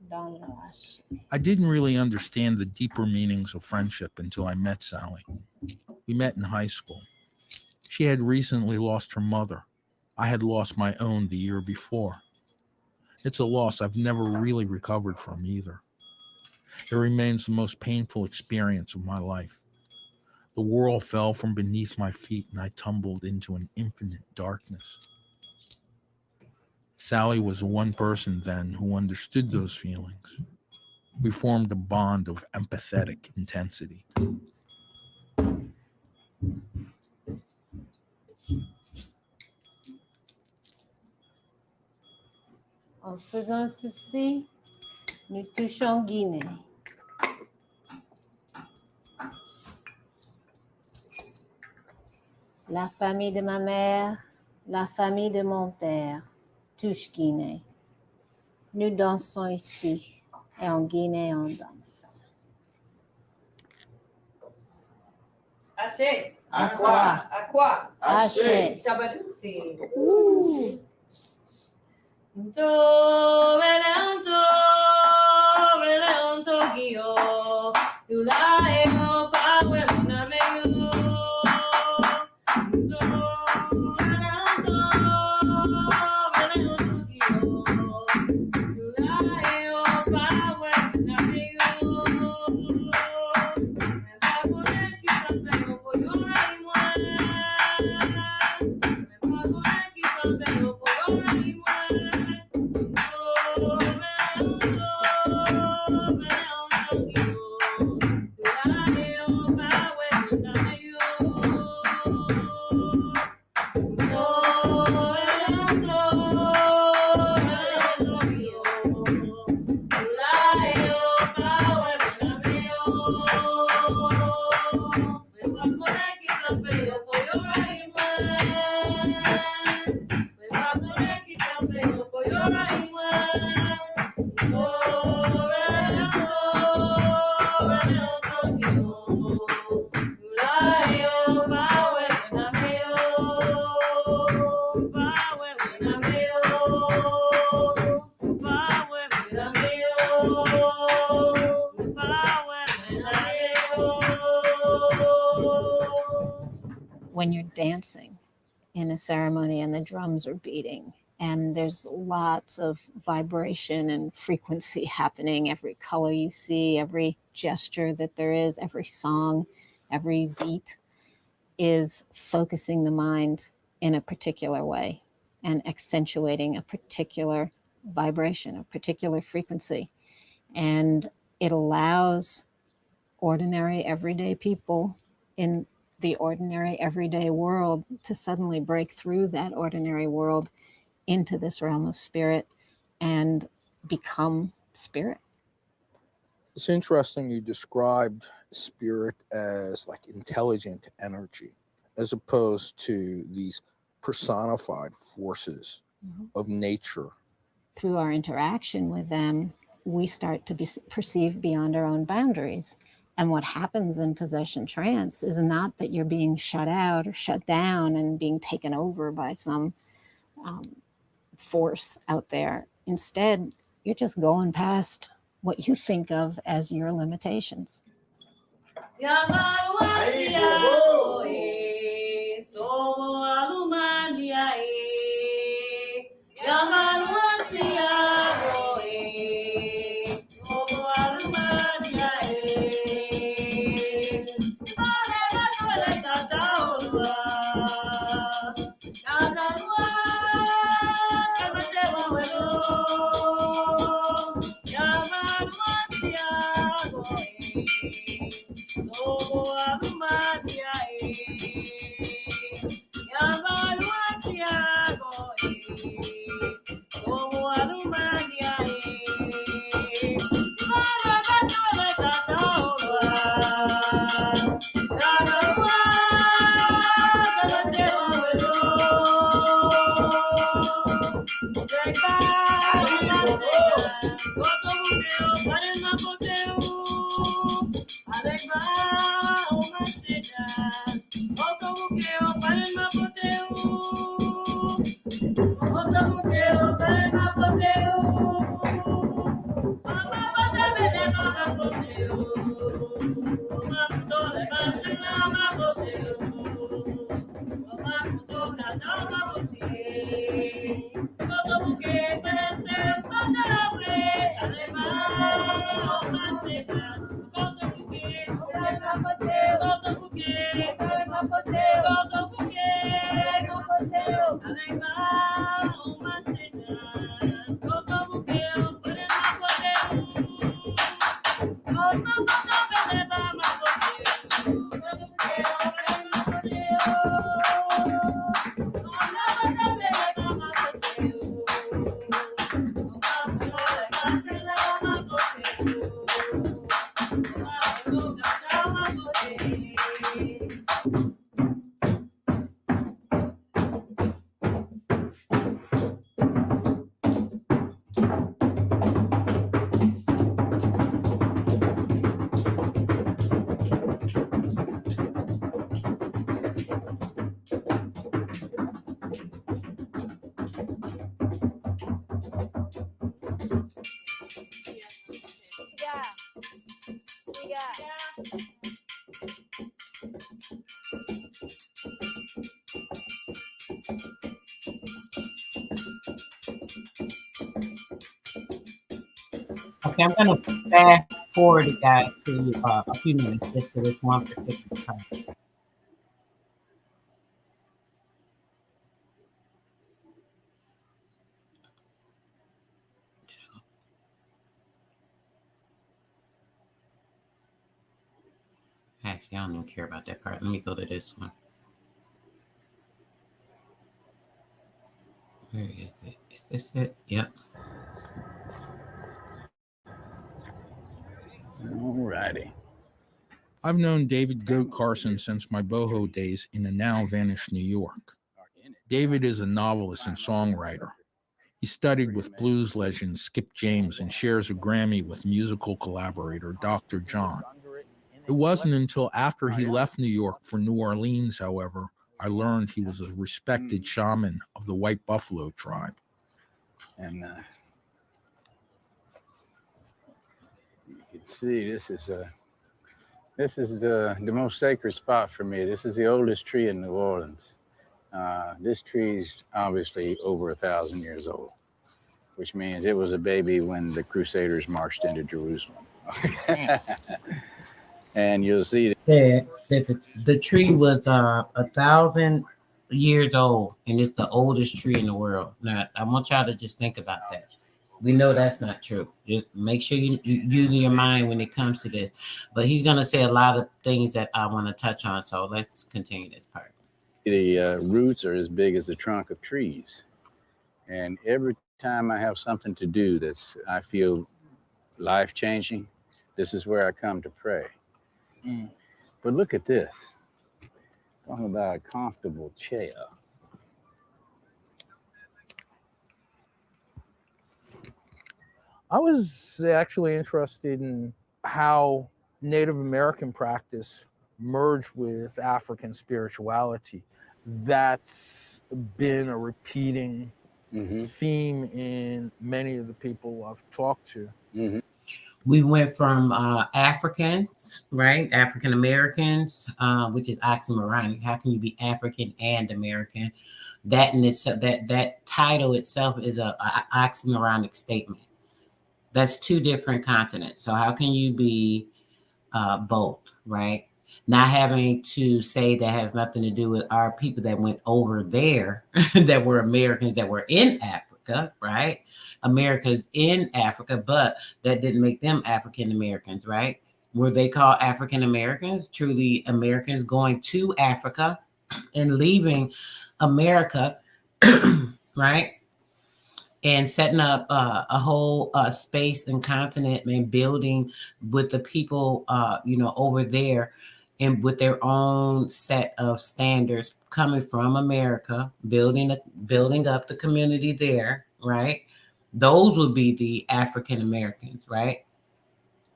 dans le haché. I didn't really understand the deeper meanings of friendship until I met Sally. We met in high school. She had recently lost her mother. I had lost my own the year before. It's a loss I've never really recovered from either. It remains the most painful experience of my life. The world fell from beneath my feet and I tumbled into an infinite darkness. Sally was the one person then who understood those feelings. We formed a bond of empathetic intensity. En faisant ceci, nous touchons Guinée. La famille de ma mère, la famille de mon père touche Guinée. Nous dansons ici et en Guinée on danse. Haché. À quoi? À quoi? Haché. Shabadusi. When you're dancing in a ceremony and the drums are beating and there's lots of vibration and frequency happening, every color you see, every gesture that there is, every song, every beat is focusing the mind in a particular way and accentuating a particular vibration, a particular frequency. And it allows ordinary, everyday people in the ordinary, everyday world to suddenly break through that ordinary world into this realm of spirit and become spirit. It's interesting you described spirit as like intelligent energy, as opposed to these personified forces of nature. Through our interaction with them, we start to be perceived beyond our own boundaries. And what happens in possession trance is not that you're being shut out or shut down and being taken over by some force out there. Instead, you're just going past what you think of as your limitations. Okay, I'm gonna fast forward it, guys, to a few minutes just to this one particular time. Actually, I don't even care about that part. Let me go to this one. Where is it? Is this it? Yep. Alrighty. I've known David Goat Carson since my boho days in a now vanished New York. David is a novelist and songwriter. He studied with blues legend Skip James and shares a Grammy with musical collaborator Dr. John. It wasn't until after he left New York for New Orleans, however, I learned he was a respected shaman of the White Buffalo tribe. And you can see this is the most sacred spot for me. This is the oldest tree in New Orleans. This tree's obviously over 1,000 years old, which means it was a baby when the Crusaders marched into Jerusalem. And you'll see Said that the tree was 1,000 years old, and it's the oldest tree in the world. Now, I want y'all to just think about that. We know that's not true. Just make sure you using your mind when it comes to this. But he's gonna say a lot of things that I want to touch on. So let's continue this part. the roots are as big as the trunk of trees. And every time I have something to do that's I feel life-changing, this is where I come to pray. But look at this. Talking about a comfortable chair. I was actually interested in how Native American practice merged with African spirituality. That's been a repeating theme in many of the people I've talked to. We went from Africans, right? African Americans, which is oxymoronic. How can you be African and American? That in itself, that title itself is a oxymoronic statement. That's two different continents. So how can you be both, right? Not having to say that has nothing to do with our people that went over there that were Americans that were in Africa, right? America's in Africa, but that didn't make them African Americans, right? Were they called African Americans? Truly Americans going to Africa and leaving America, right? And setting up a whole space and continent and building with the people, over there and with their own set of standards coming from America, building up the community there, right? Those would be the African Americans, right?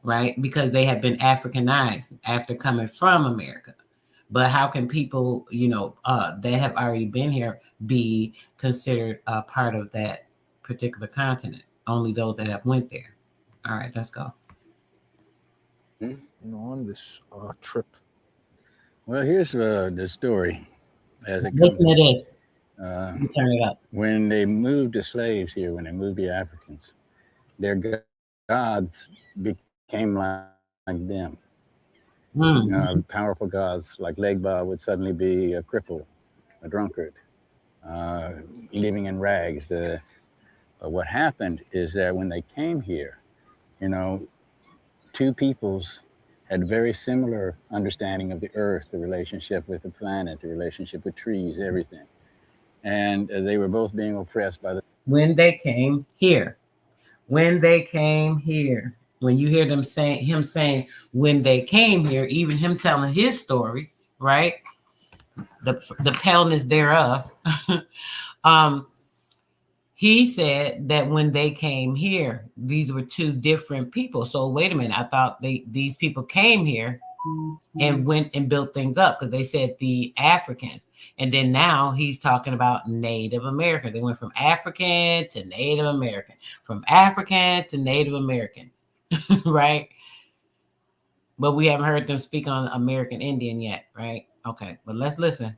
Right? Because they have been Africanized after coming from America. But how can people, that have already been here be considered a part of that particular continent? Only those that have went there. All right, let's go. On this trip. Well, here's the story as it comes. Listen to this. You turn it up. When they moved the slaves here, when they moved the Africans, their gods became like them. Powerful gods like Legba would suddenly be a cripple, a drunkard, living in rags. What happened is that when they came here, two peoples had very similar understanding of the earth, the relationship with the planet, the relationship with trees, everything. And they were both being oppressed by the... When they came here. When they came here. When you hear him saying, when they came here, even him telling his story, right? The paleness thereof. He said that when they came here, these were two different people. So wait a minute, I thought these people came here and went and built things up because they said the Africans. And then now he's talking about Native Americans. They went from African to Native American, from African to Native American, right? But we haven't heard them speak on American Indian yet, right? Okay, but let's listen.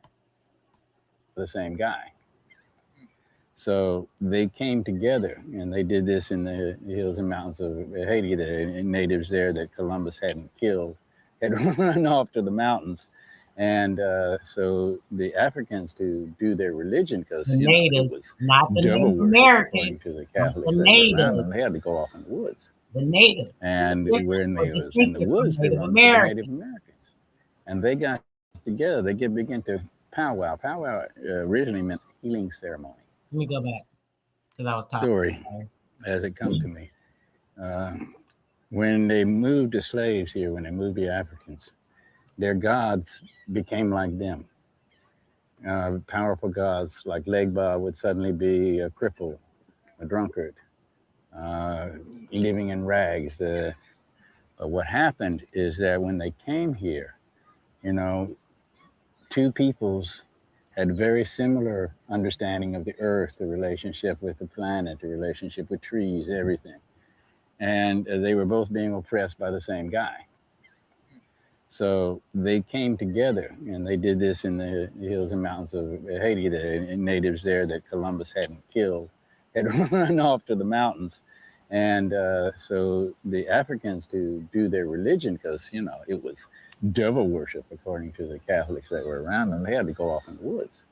The same guy. So they came together and they did this in the hills and mountains of Haiti. The natives there that Columbus hadn't killed had run off to the mountains. And so the Africans to do their religion, because it was not the devil Native worship, Americans, according to the Catholics, the that were natives. around them, they had to go off in the woods. The natives. And when they was in the woods, they run to the Native Americans. And they got together, they began to powwow. Powwow originally meant healing ceremony. Let me go back, because I was talking. Story as it comes to me. When they moved the slaves here, when they moved the Africans, their gods became like them. Powerful gods like Legba would suddenly be a cripple, a drunkard, living in rags. What happened is that when they came here, two peoples had very similar understanding of the earth, the relationship with the planet, the relationship with trees, everything. And they were both being oppressed by the same guy. So they came together and they did this in the hills and mountains of Haiti. The natives there that Columbus hadn't killed had run off to the mountains. And so the Africans to do their religion, because, it was devil worship, according to the Catholics that were around them, they had to go off in the woods.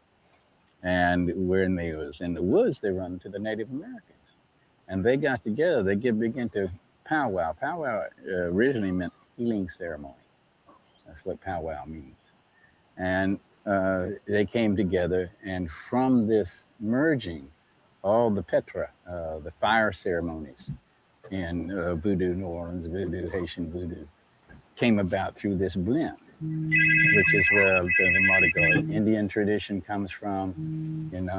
And when they was in the woods, they run to the Native Americans. And they got together, they began to powwow. Powwow originally meant healing ceremony. That's what powwow means. And they came together, and from this merging, all the Petra, the fire ceremonies in Voodoo, New Orleans, Voodoo, Haitian Voodoo, came about through this blend, which is where the Mardi Gras Indian tradition comes from, And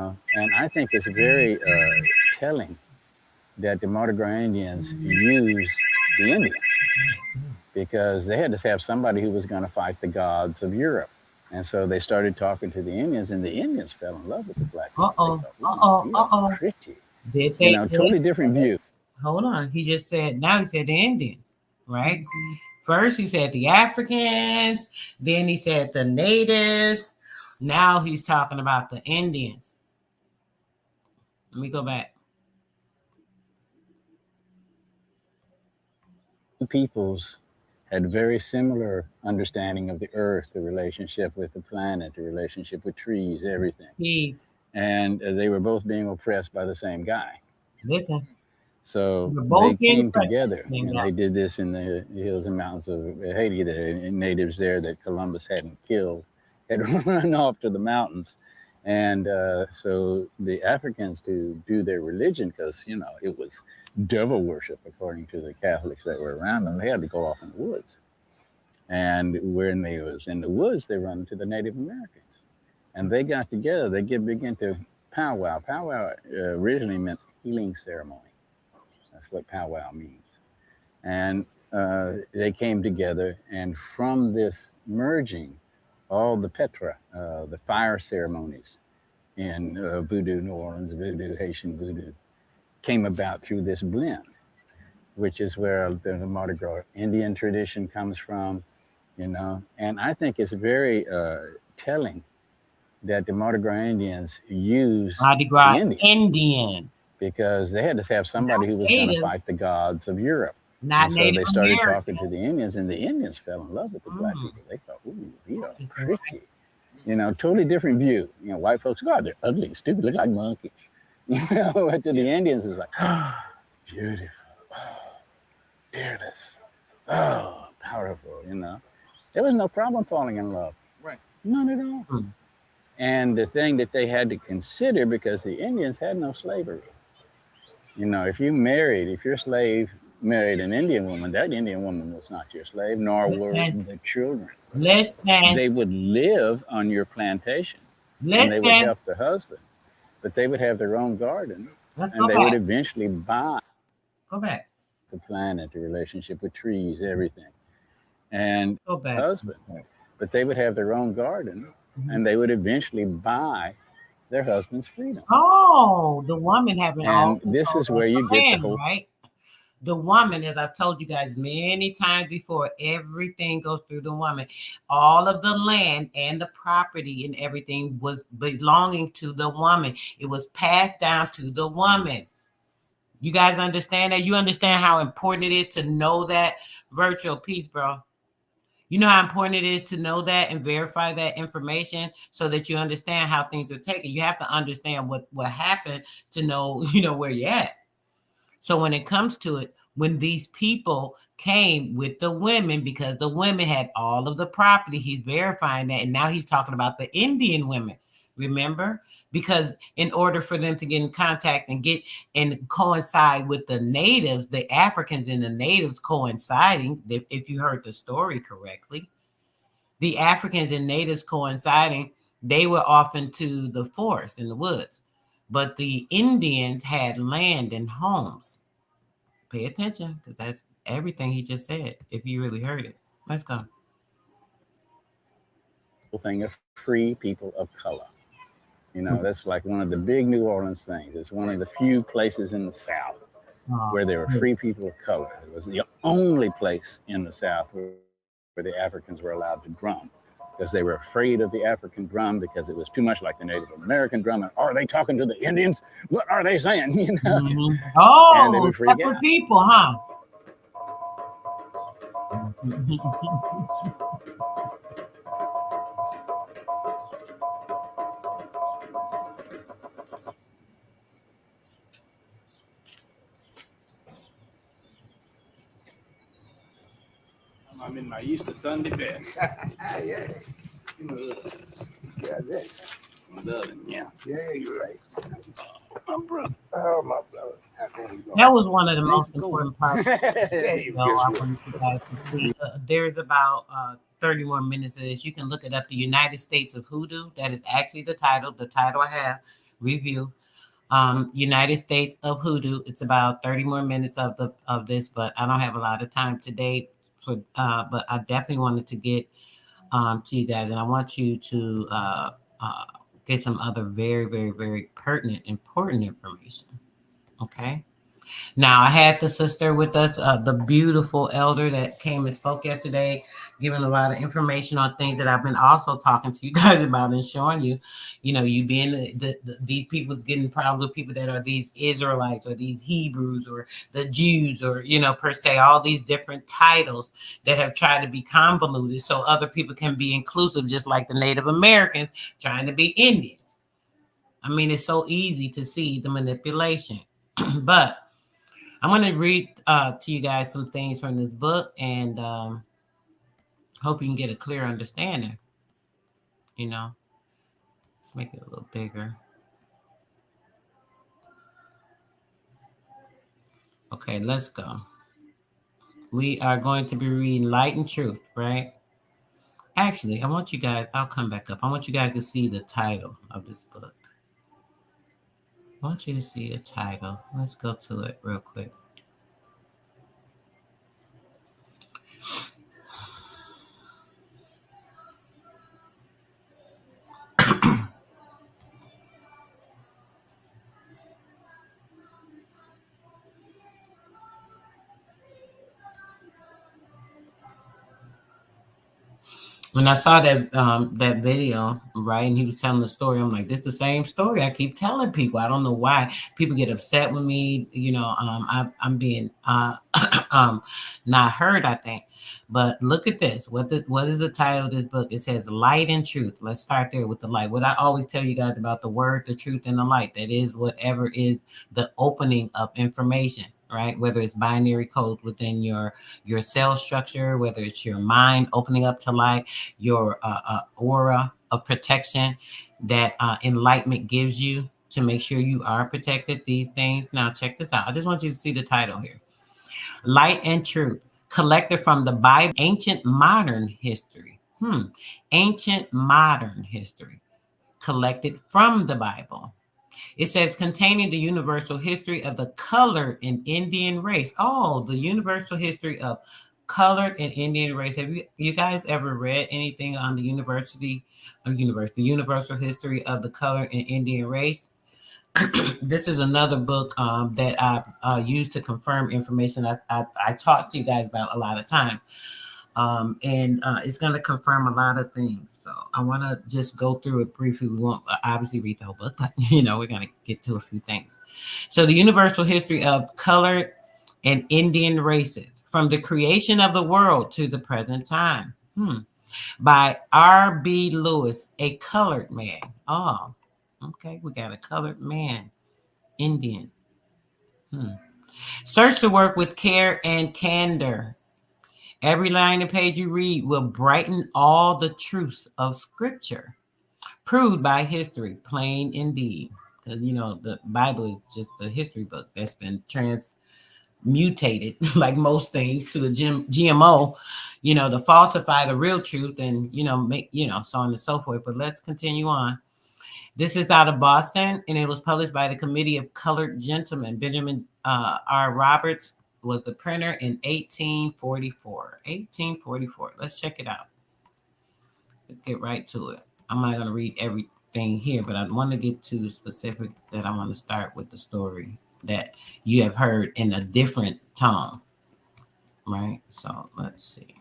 I think it's very telling that the Mardi Gras Indians used the Indian because they had to have somebody who was going to fight the gods of Europe. And so they started talking to the Indians, and the Indians fell in love with the black people. They thought, pretty. Did You they know, totally different view. Hold on. He just said, now he said the Indians, right? First he said the Africans, then he said the natives. Now he's talking about the Indians. Let me go back. Peoples had very similar understanding of the earth, the relationship with the planet, the relationship with trees, everything. Peace. And they were both being oppressed by the same guy. Listen. So they came together, and they did this in the hills and mountains of Haiti. The natives there that Columbus hadn't killed had run off to the mountains. And so the Africans, to do their religion, because, you know, it was devil worship, according to the Catholics that were around them, they had to go off in the woods. And when they was in the woods, they run into the Native Americans. And they got together, they began to powwow. Powwow originally meant healing ceremony. That's what powwow means. And they came together, and from this merging, all the Petra, the fire ceremonies in Voodoo, New Orleans Voodoo, Haitian Voodoo, came about through this blend, which is where the Mardi Gras Indian tradition comes from, you know. And I think it's very telling that the Mardi Gras Indians used Mardi Gras the Indians because they had to have somebody who was going to fight the gods of Europe. And so they started talking to the Indians, and the Indians fell in love with the black people. They thought, ooh, we are pretty. You know, totally different view. You know, white folks, God, they're ugly and stupid, look like monkeys. You know, but to the Indians, it's like, oh, beautiful, oh, fearless, oh, powerful, you know. There was no problem falling in love. Right. None at all. And the thing that they had to consider, because the Indians had no slavery. You know, if your slave married an Indian woman, that Indian woman was not your slave, nor were the children. They would live on your plantation, and they would help the husband, but they would have their own garden, and they would eventually buy the planet, the relationship with trees, everything, and husband, but they would have their own garden, and they would eventually buy their husband's freedom. Oh, the woman having and this is where you get the whole right. The woman, as I've told you guys many times before, everything goes through the woman. All of the land and the property and everything was belonging to the woman. It was passed down to the woman. You guys understand that? You understand how important it is to know that? Virtual peace, bro. You know how important it is to know that and verify that information so that you understand how things are taken. You have to understand what happened to know, you know, where you're at. So when it comes to it, when these people came with the women, because the women had all of the property, he's verifying that. And now he's talking about the Indian women, remember? Because in order for them to get in contact and get and coincide with the natives, the Africans and the natives coinciding, if you heard the story correctly, the Africans and natives coinciding, they were off into the forest in the woods. But the Indians had land and homes. Pay attention, because that's everything he just said, if you really heard it. Let's go. Thing of free people of color. You know, that's like one of the big New Orleans things. It's one of the few places in the South where there were free people of color. It was the only place in the South where the Africans were allowed to drum, because they were afraid of the African drum because it was too much like the Native American drum. And are they talking to the Indians? What are they saying? You know? Oh, and they would freak separate out. people, huh? I'm in my Easter Sunday best. Yeah. Yeah, Yeah, that. love it. Yeah, you're right. My brother. Oh, my brother. There you go. That was one of the most important parts. There you So go. I wanted you guys to see. There's about 30 more minutes of this. You can look it up. The United States of Hoodoo. That is actually the title. The title I have, review. United States of Hoodoo. It's about 30 more minutes of this, but I don't have a lot of time today. But I definitely wanted to get to you guys, and I want you to get some other very, very, very pertinent, important information. Okay. Now, I had the sister with us, the beautiful elder that came and spoke yesterday, giving a lot of information on things that I've been also talking to you guys about and showing you, you being these people getting problems with people that are these Israelites or these Hebrews or the Jews or, per se, all these different titles that have tried to be convoluted so other people can be inclusive, just like the Native Americans trying to be Indians. I mean, it's so easy to see the manipulation, but I'm going to read to you guys some things from this book and hope you can get a clear understanding. Let's make it a little bigger. Okay, let's go. We are going to be reading Light and Truth, right? Actually, I want you guys, I'll come back up. I want you guys to see the title of this book. I want you to see the title. Let's go to it real quick. When I saw that video, right, and he was telling the story, I'm like, this is the same story I keep telling people. I don't know why people get upset with me. I'm being not heard, I think. But look at this. What is the title of this book? It says Light and Truth. Let's start there with the light. What I always tell you guys about the word, the truth, and the light. That is whatever is the opening of information, right? Whether it's binary codes within your cell structure, whether it's your mind opening up to light, your aura of protection that enlightenment gives you to make sure you are protected. These things. Now, check this out. I just want you to see the title here. Light and Truth, collected from the Bible, Ancient Modern History. Ancient Modern History, collected from the Bible. It says containing the universal history of the colored and Indian race. Oh, the universal history of colored and Indian race. Have you guys ever read anything on the universal history of the colored and Indian race? This is another book that I use to confirm information I talk to you guys about a lot of time. And it's going to confirm a lot of things. So I want to just go through it briefly. We won't obviously read the whole book, but we're going to get to a few things. So the universal history of colored and Indian races from the creation of the world to the present time. By R.B. Lewis, a colored man. Oh, okay. We got a colored man, Indian. Search the work with care and candor. Every line and page you read will brighten all the truths of Scripture, proved by history, plain indeed. Because, the Bible is just a history book that's been transmutated, like most things, to a GMO, to falsify the real truth and, make, so on and so forth. But let's continue on. This is out of Boston, and it was published by the Committee of Colored Gentlemen. Benjamin R. Roberts was the printer in 1844. 1844. Let's check it out. Let's get right to it. I'm not going to read everything here, but I want to get to specifics that I want to start with the story that you have heard in a different tone, right? So let's see.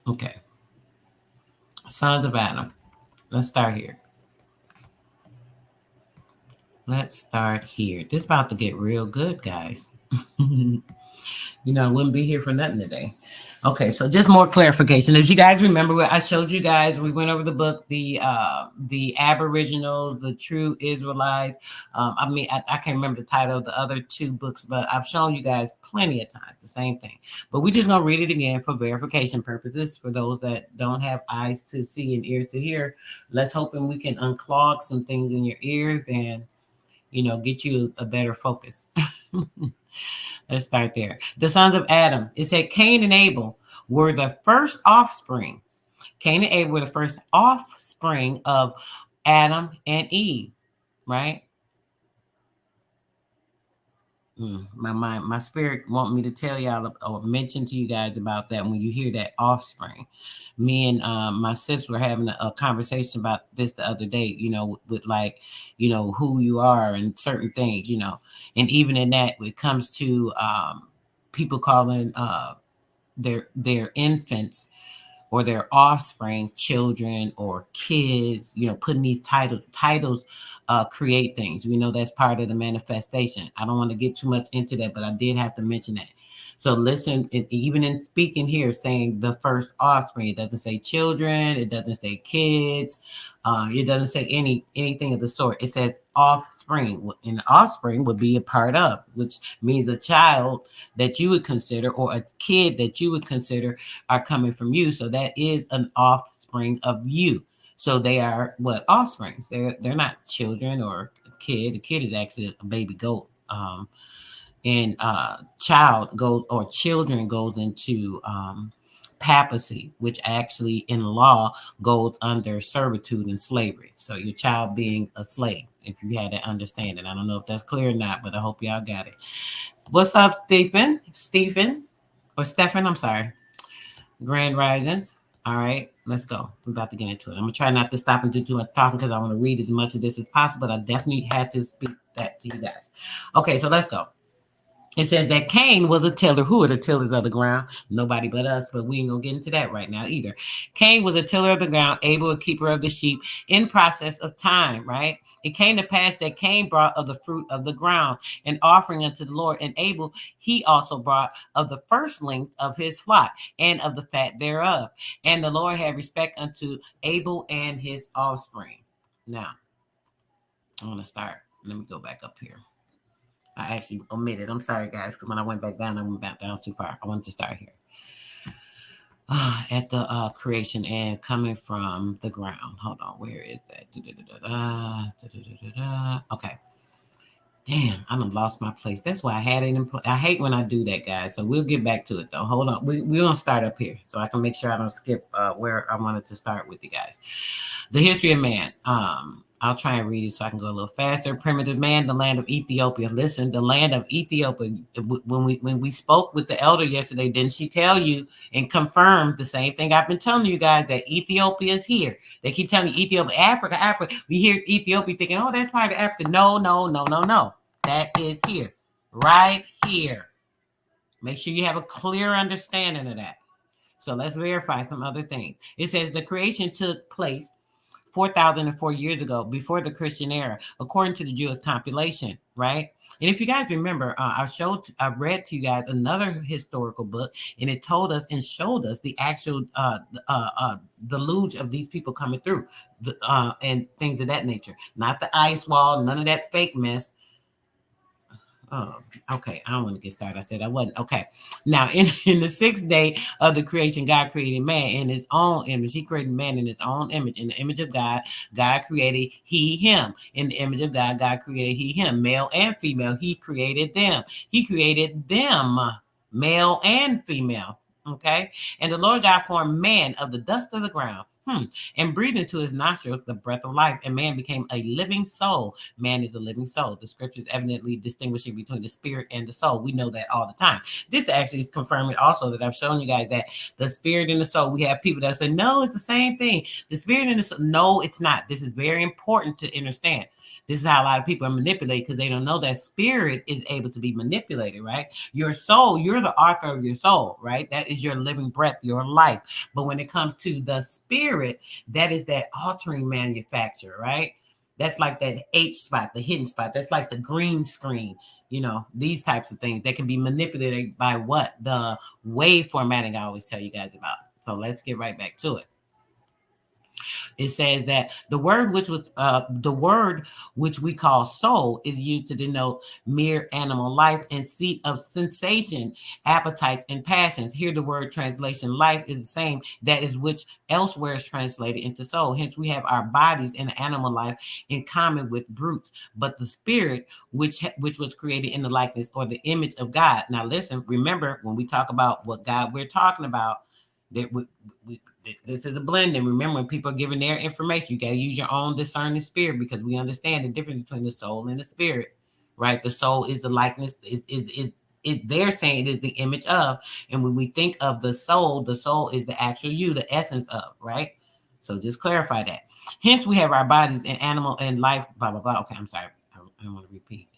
Okay. Sons of Adam. Let's start here. Let's start here. This is about to get real good, guys. I wouldn't be here for nothing today. Okay, so just more clarification. As you guys remember, I showed you guys, we went over the book, the Aboriginals, the True Israelites. I can't remember the title of the other two books, but I've shown you guys plenty of times the same thing. But we're just going to read it again for verification purposes. For those that don't have eyes to see and ears to hear, let's hope we can unclog some things in your ears and, get you a better focus. Let's start there. The sons of Adam. It said Cain and Abel were the first offspring. Cain and Abel were the first offspring offspring of Adam and Eve, right? My spirit want me to tell y'all or mention to you guys about that when you hear that offspring. Me and my sister were having a conversation about this the other day, you know, with like, you know, who you are and certain things, you know, and even in that, when it comes to people calling their infants or their offspring children or kids, you know, putting these titles create things. We know that's part of the manifestation. I don't want to get too much into that, but I did have to mention that. So listen, even in speaking here, saying the first offspring, it doesn't say children, it doesn't say kids, it doesn't say anything of the sort. It says offspring, and offspring would be a part of, which means a child that you would consider or a kid that you would consider are coming from you. So that is an offspring of you. So they are what? Offsprings. They're not children or a kid. A kid is actually a baby goat. And child goes or children goes into papacy, which actually in law goes under servitude and slavery. So your child being a slave, if you had that understanding. I don't know if that's clear or not, but I hope y'all got it. What's up, Stephen? Or Stephen, I'm sorry. Grand Risings. All right, let's go. We're about to get into it. I'm gonna try not to stop and do too much talking because I want to read as much of this as possible, but I definitely had to speak that to you guys. Okay, so let's go. It says that Cain was a tiller. Who are the tillers of the ground? Nobody but us, but we ain't gonna get into that right now either. Cain was a tiller of the ground, Abel a keeper of the sheep in process of time, right? It came to pass that Cain brought of the fruit of the ground an offering unto the Lord, and Abel he also brought of the firstlings of his flock and of the fat thereof. And the Lord had respect unto Abel and his offspring. Now, I'm gonna start. Let me go back up here. I actually omitted. I'm sorry, guys, because when I went back down, I went back down too far. I wanted to start here. At the creation and coming from the ground. Hold on, where is that? Okay. Damn, I done lost my place. That's why I had it in place. I hate when I do that, guys. So we'll get back to it, though. Hold on. We're going to start up here so I can make sure I don't skip where I wanted to start with you guys. The history of man. I'll try and read it so I can go a little faster. Primitive man, the land of Ethiopia. Listen, the land of Ethiopia. When we spoke with the elder yesterday, didn't she tell you and confirm the same thing I've been telling you guys, that Ethiopia is here? They keep telling you Ethiopia, Africa. We hear Ethiopia thinking, oh, that's part of Africa. No. That is here, right here. Make sure you have a clear understanding of that. So let's verify some other things. It says the creation took place 4,004 years ago, before the Christian era, according to the Jewish compilation, right? And if you guys remember, I read to you guys another historical book, and it told us and showed us the actual deluge of these people coming through, and things of that nature. Not the ice wall, none of that fake mess. Oh, okay. I don't want to get started. I said I wasn't. Okay. Now, in the sixth day of the creation, God created man in his own image. He created man in his own image. In the image of God, God created he, him. In the image of God, God created he, him. Male and female, he created them. He created them, male and female. Okay. And the Lord God formed man of the dust of the ground. And breathed into his nostrils the breath of life, and man became a living soul. Man is a living soul. The scriptures evidently distinguishing between the spirit and the soul. We know that all the time. This actually is confirming also that I've shown you guys that the spirit and the soul, we have people that say, no, it's the same thing. The spirit and the soul, no, it's not. This is very important to understand. This is how a lot of people are manipulated, because they don't know that spirit is able to be manipulated, right? Your soul, you're the author of your soul, right? That is your living breath, your life. But when it comes to the spirit, that is that altering manufacture, right? That's like that H spot, the hidden spot. That's like the green screen, you know, these types of things that can be manipulated by what? The wave formatting I always tell you guys about. So let's get right back to it. It says that the word which we call soul is used to denote mere animal life and seat of sensation, appetites, and passions. Here, the word translation life is the same that is which elsewhere is translated into soul. Hence, we have our bodies and animal life in common with brutes, but the spirit, which was created in the likeness or the image of God. Now, listen, remember when we talk about what God we're talking about, that this is a blending. Remember, when people are giving their information, you got to use your own discerning spirit, because we understand the difference between the soul and the spirit, right? The soul is the likeness, is they're saying it is the image of. And when we think of the soul is the actual you, the essence of, right? So just clarify that. Hence, we have our bodies and animal and life, blah, blah, blah. Okay, I'm sorry. I don't want to repeat.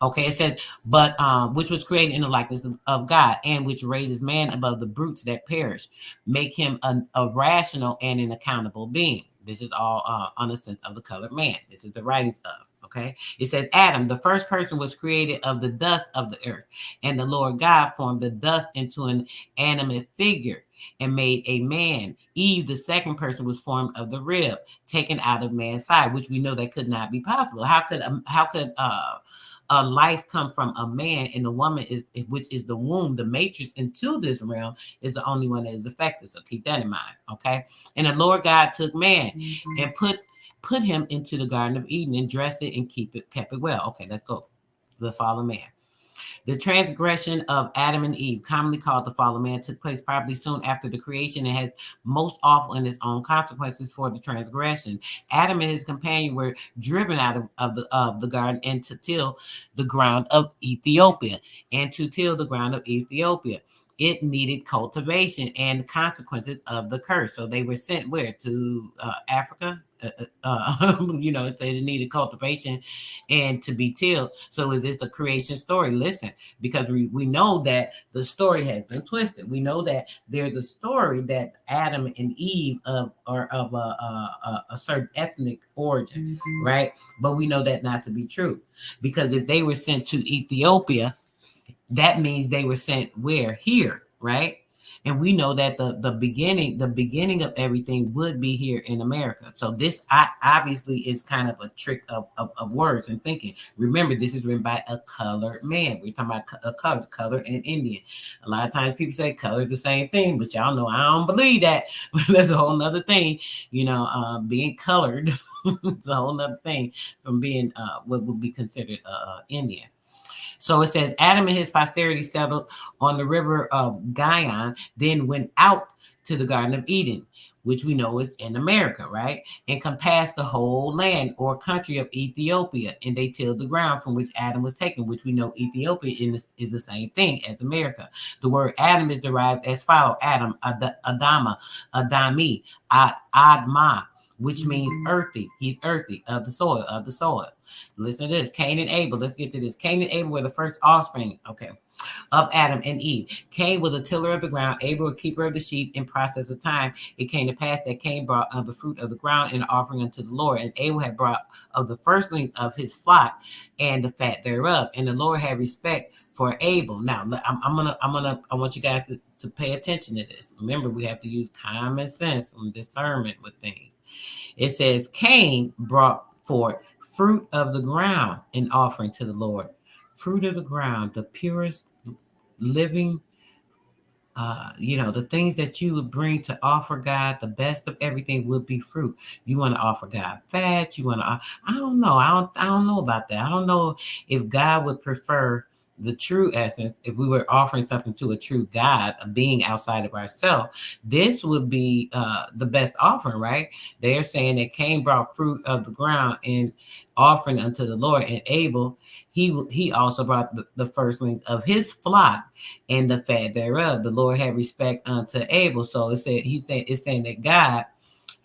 Okay, it says, but which was created in the likeness of God, and which raises man above the brutes that perish, make him a rational and an accountable being. This is all on the sense of the colored man. This is the writings of. Okay, it says Adam, the first person, was created of the dust of the earth, and the Lord God formed the dust into an animate figure and made a man. Eve, the second person, was formed of the rib taken out of man's side, which we know that could not be possible. How could a life come from a man, and the woman is, which is the womb, the matrix into this realm, is the only one that is affected. So keep that in mind. Okay, and the Lord God took man and put him into the Garden of Eden and dressed it and kept it well. Okay, let's go. The fallen man. The transgression of Adam and Eve, commonly called the fall of man, took place probably soon after the creation and has most awful in its own consequences for the transgression. Adam and his companion were driven out of the garden and to till the ground of Ethiopia. It needed cultivation and the consequences of the curse. So they were sent where? To Africa? It says it needed cultivation and to be tilled. So is this the creation story? Listen, because we know that the story has been twisted. We know that there's a story that Adam and Eve are of a certain ethnic origin, right? But we know that not to be true, because if they were sent to Ethiopia, that means they were sent where? Here, right? And we know that the beginning of everything would be here in America. So this obviously is kind of a trick of words and thinking. Remember, this is written by a colored man. We're talking about a colored and Indian. A lot of times people say color is the same thing, but y'all know I don't believe that. That's a whole nother thing. Being colored, it's a whole nother thing from being what would be considered Indian. So it says Adam and his posterity settled on the river of Gihon, then went out to the Garden of Eden, which we know is in America, right? And compassed the whole land or country of Ethiopia. And they tilled the ground from which Adam was taken, which we know Ethiopia is the same thing as America. The word Adam is derived as follows: Adam, Adama, Adami, Adma, which means earthy. He's earthy, of the soil. Listen to this. Cain and Abel. Let's get to this. Cain and Abel were the first offspring, of Adam and Eve. Cain was a tiller of the ground, Abel a keeper of the sheep. In process of time, it came to pass that Cain brought of the fruit of the ground and offering unto the Lord, and Abel had brought of the firstlings of his flock and the fat thereof. And the Lord had respect for Abel. Now, I want you guys to pay attention to this. Remember, we have to use common sense and discernment with things. It says Cain brought forth fruit of the ground in offering to the Lord. Fruit of the ground, the purest living, the things that you would bring to offer God, the best of everything would be fruit. You want to offer God fat. You want to, I don't know. I don't know about that. I don't know if God would prefer the true essence. If we were offering something to a true God, a being outside of ourselves, this would be the best offering, right? They're saying that Cain brought fruit of the ground in offering unto the Lord, and Abel, he also brought the firstlings of his flock and the fat thereof. The Lord had respect unto Abel. So it's saying that God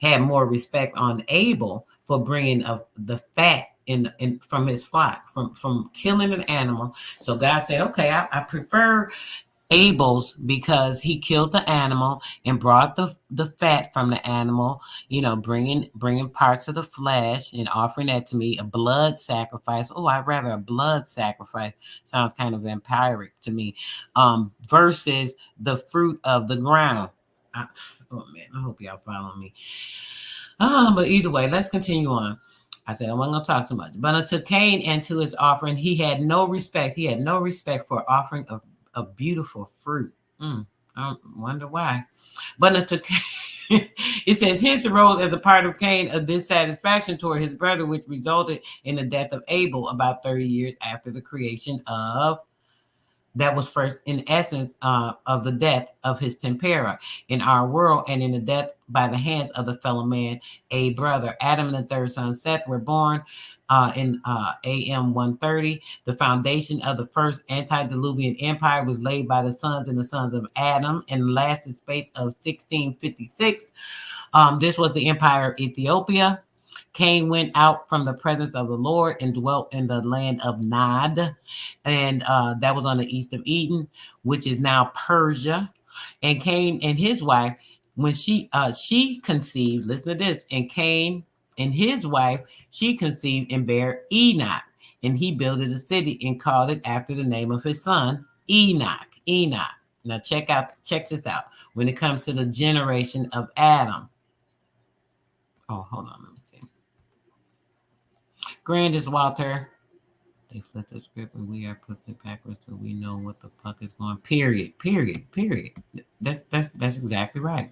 had more respect on Abel for bringing of the fat in from his flock, from killing an animal. So God said, okay, I prefer Abel's because he killed the animal and brought the fat from the animal, bringing parts of the flesh and offering that to me, a blood sacrifice. Oh, I'd rather a blood sacrifice. Sounds kind of vampiric to me. Versus the fruit of the ground. Oh man, I hope y'all follow me. But either way, let's continue on. I said I wasn't going to talk too much. But unto Cain and to his offering, he had no respect. He had no respect for offering a beautiful fruit. I wonder why. But unto Cain, it says, hence arose as a part of Cain a dissatisfaction toward his brother, which resulted in the death of Abel about 30 years after the creation of that was first in essence of the death of his tempera in our world, and in the death by the hands of the fellow man, a brother. Adam and the third son Seth were born in AM 130. The foundation of the first antediluvian empire was laid by the sons and the sons of Adam in the lasting space of 1656. This was the empire of Ethiopia. Cain went out from the presence of the Lord and dwelt in the land of Nod, and that was on the east of Eden, which is now Persia. And Cain and his wife, when she conceived, listen to this, and Cain and his wife, she conceived and bare Enoch, and he builded a city and called it after the name of his son, Enoch. Now check this out. When it comes to the generation of Adam. Oh, hold on, let me see. Grandest Walter. They flipped the script and we are putting it backwards so we know what the fuck is going. Period. That's exactly right.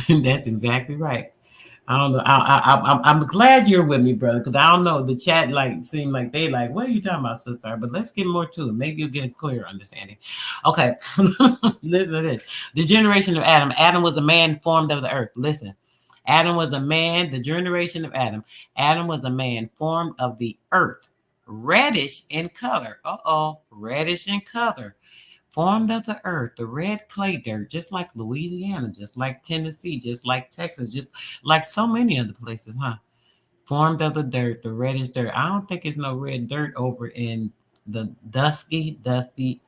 That's exactly right. I don't know. I'm glad you're with me, brother, because I don't know. The chat seemed like they what are you talking about, sister? But let's get more to it. Maybe you'll get a clearer understanding. Okay. Listen to this. The generation of Adam. Adam was a man formed of the earth. Listen. Adam was a man, the generation of Adam. Adam was a man formed of the earth, reddish in color. Reddish in color. Formed of the earth, the red clay dirt, just like Louisiana, just like Tennessee, just like Texas, just like so many other places, huh? Formed of the dirt, the reddish dirt. I don't think it's no red dirt over in the dusty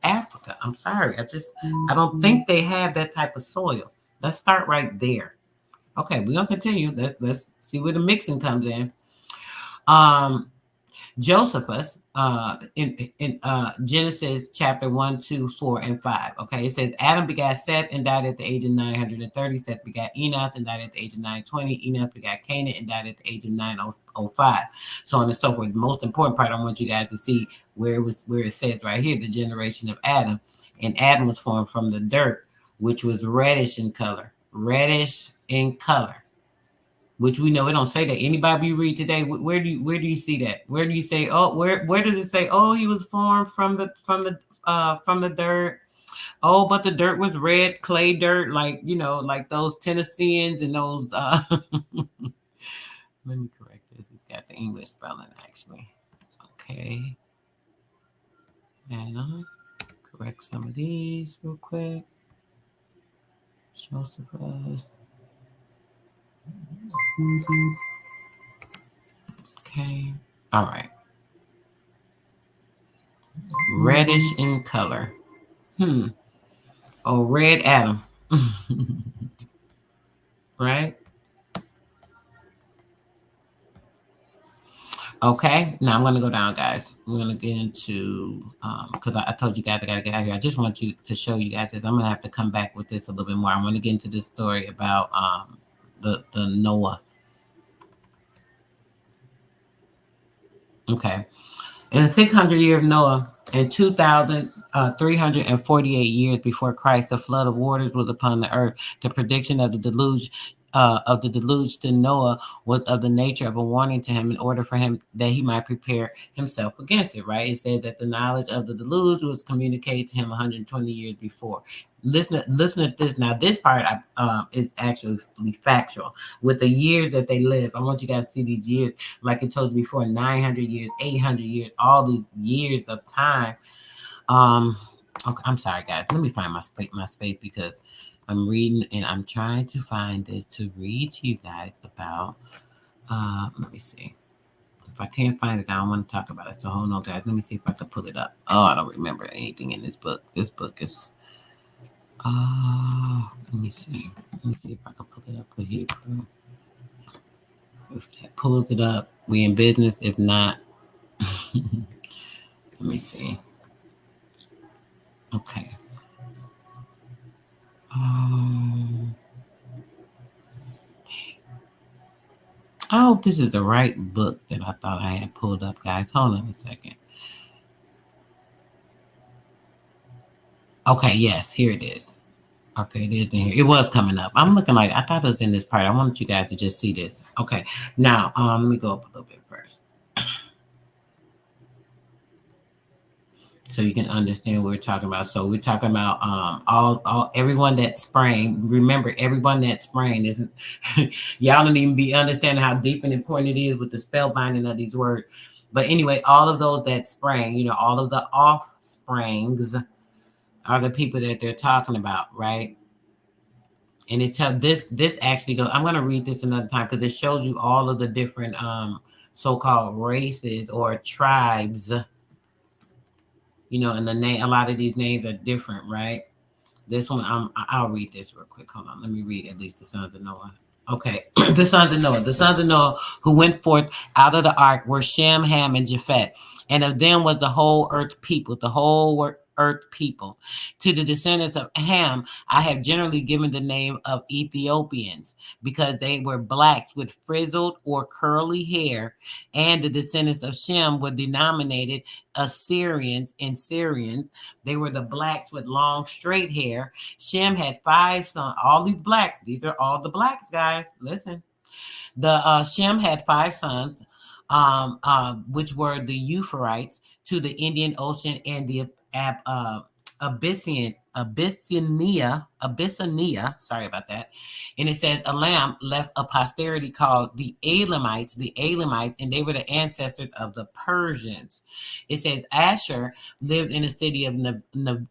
Africa. I'm sorry. I don't think they have that type of soil. Let's start right there. Okay, we're gonna continue. Let's see where the mixing comes in. Josephus in Genesis chapter 1, 2, 4, and 5. Okay, it says Adam begat Seth and died at the age of 930. Seth begat Enos and died at the age of 920. Enos begat Canaan and died at the age of 905. So on and so forth. The most important part I want you guys to see where it says right here, the generation of Adam. And Adam was formed from the dirt, which was reddish in color. Which we know it don't say that. Anybody you read today, where do you see that? Where do you say? Oh, where does it say? Oh, he was formed from the dirt. Oh, but the dirt was red clay dirt, like those Tennesseans and those. Let me correct this. It's got the English spelling actually. Okay. And I'll correct some of these real quick. Josephus. Okay. All right. Reddish in color. Oh, red Adam. Right? Okay. Now I'm going to go down, guys. We're going to get into, because I told you guys I got to get out of here. I just want to show you guys this. I'm going to have to come back with this a little bit more. I want to get into this story about the Noah. Okay. In the 600 year of Noah, in 2,348 years before Christ, the flood of waters was upon the earth. The prediction of the deluge to Noah was of the nature of a warning to him in order for him that he might prepare himself against it, right? It says that the knowledge of the deluge was communicated to him 120 years before. Listen at this. Now, this part is actually factual. With the years that they live, I want you guys to see these years, like I told you before, 900 years, 800 years, all these years of time. Okay, I'm sorry, guys. Let me find my space because I'm reading and I'm trying to find this to read to you guys about. Let me see. If I can't find it, I don't want to talk about it. So hold on, guys. Let me see if I can pull it up. Oh, I don't remember anything in this book. This book is. Let me see. Let me see if I can pull it up for here. If that pulls it up, we in business. If not, let me see. Okay. I hope this is the right book that I thought I had pulled up, guys. Hold on a second. Okay, yes, here it is. Okay, it is in here. It was coming up. I'm looking like I thought it was in this part. I wanted you guys to just see this. Okay, now let me go up a little bit first. so you can understand what we're talking about. So we're talking about all everyone that sprang. Remember, everyone that sprang is y'all don't even be understanding how deep and important it is with the spell binding of these words. But anyway, all of those that sprang, you know, all of the offsprings are the people that they're talking about, right? And it tells this actually goes. I'm going to read this another time because it shows you all of the different so-called races or tribes. You know, and the name, a lot of these names are different, right? This one, I'll read this real quick. Hold on, let me read at least the sons of Noah. Okay, the sons of Noah. The sons of Noah who went forth out of the ark were Shem, Ham, and Japheth. And of them was the whole earth people, the whole earth people. To the descendants of Ham, I have generally given the name of Ethiopians because they were blacks with frizzled or curly hair. And the descendants of Shem were denominated Assyrians and Syrians. They were the blacks with long straight hair. Shem had 5 sons. All these blacks, these are all the blacks, guys. Listen. The Shem had 5 sons, which were the Euphrates to the Indian Ocean and the Abyssinia, sorry about that. And it says Elam left a posterity called the Elamites, and they were the ancestors of the Persians. It says Asher lived in the city of Nineveh.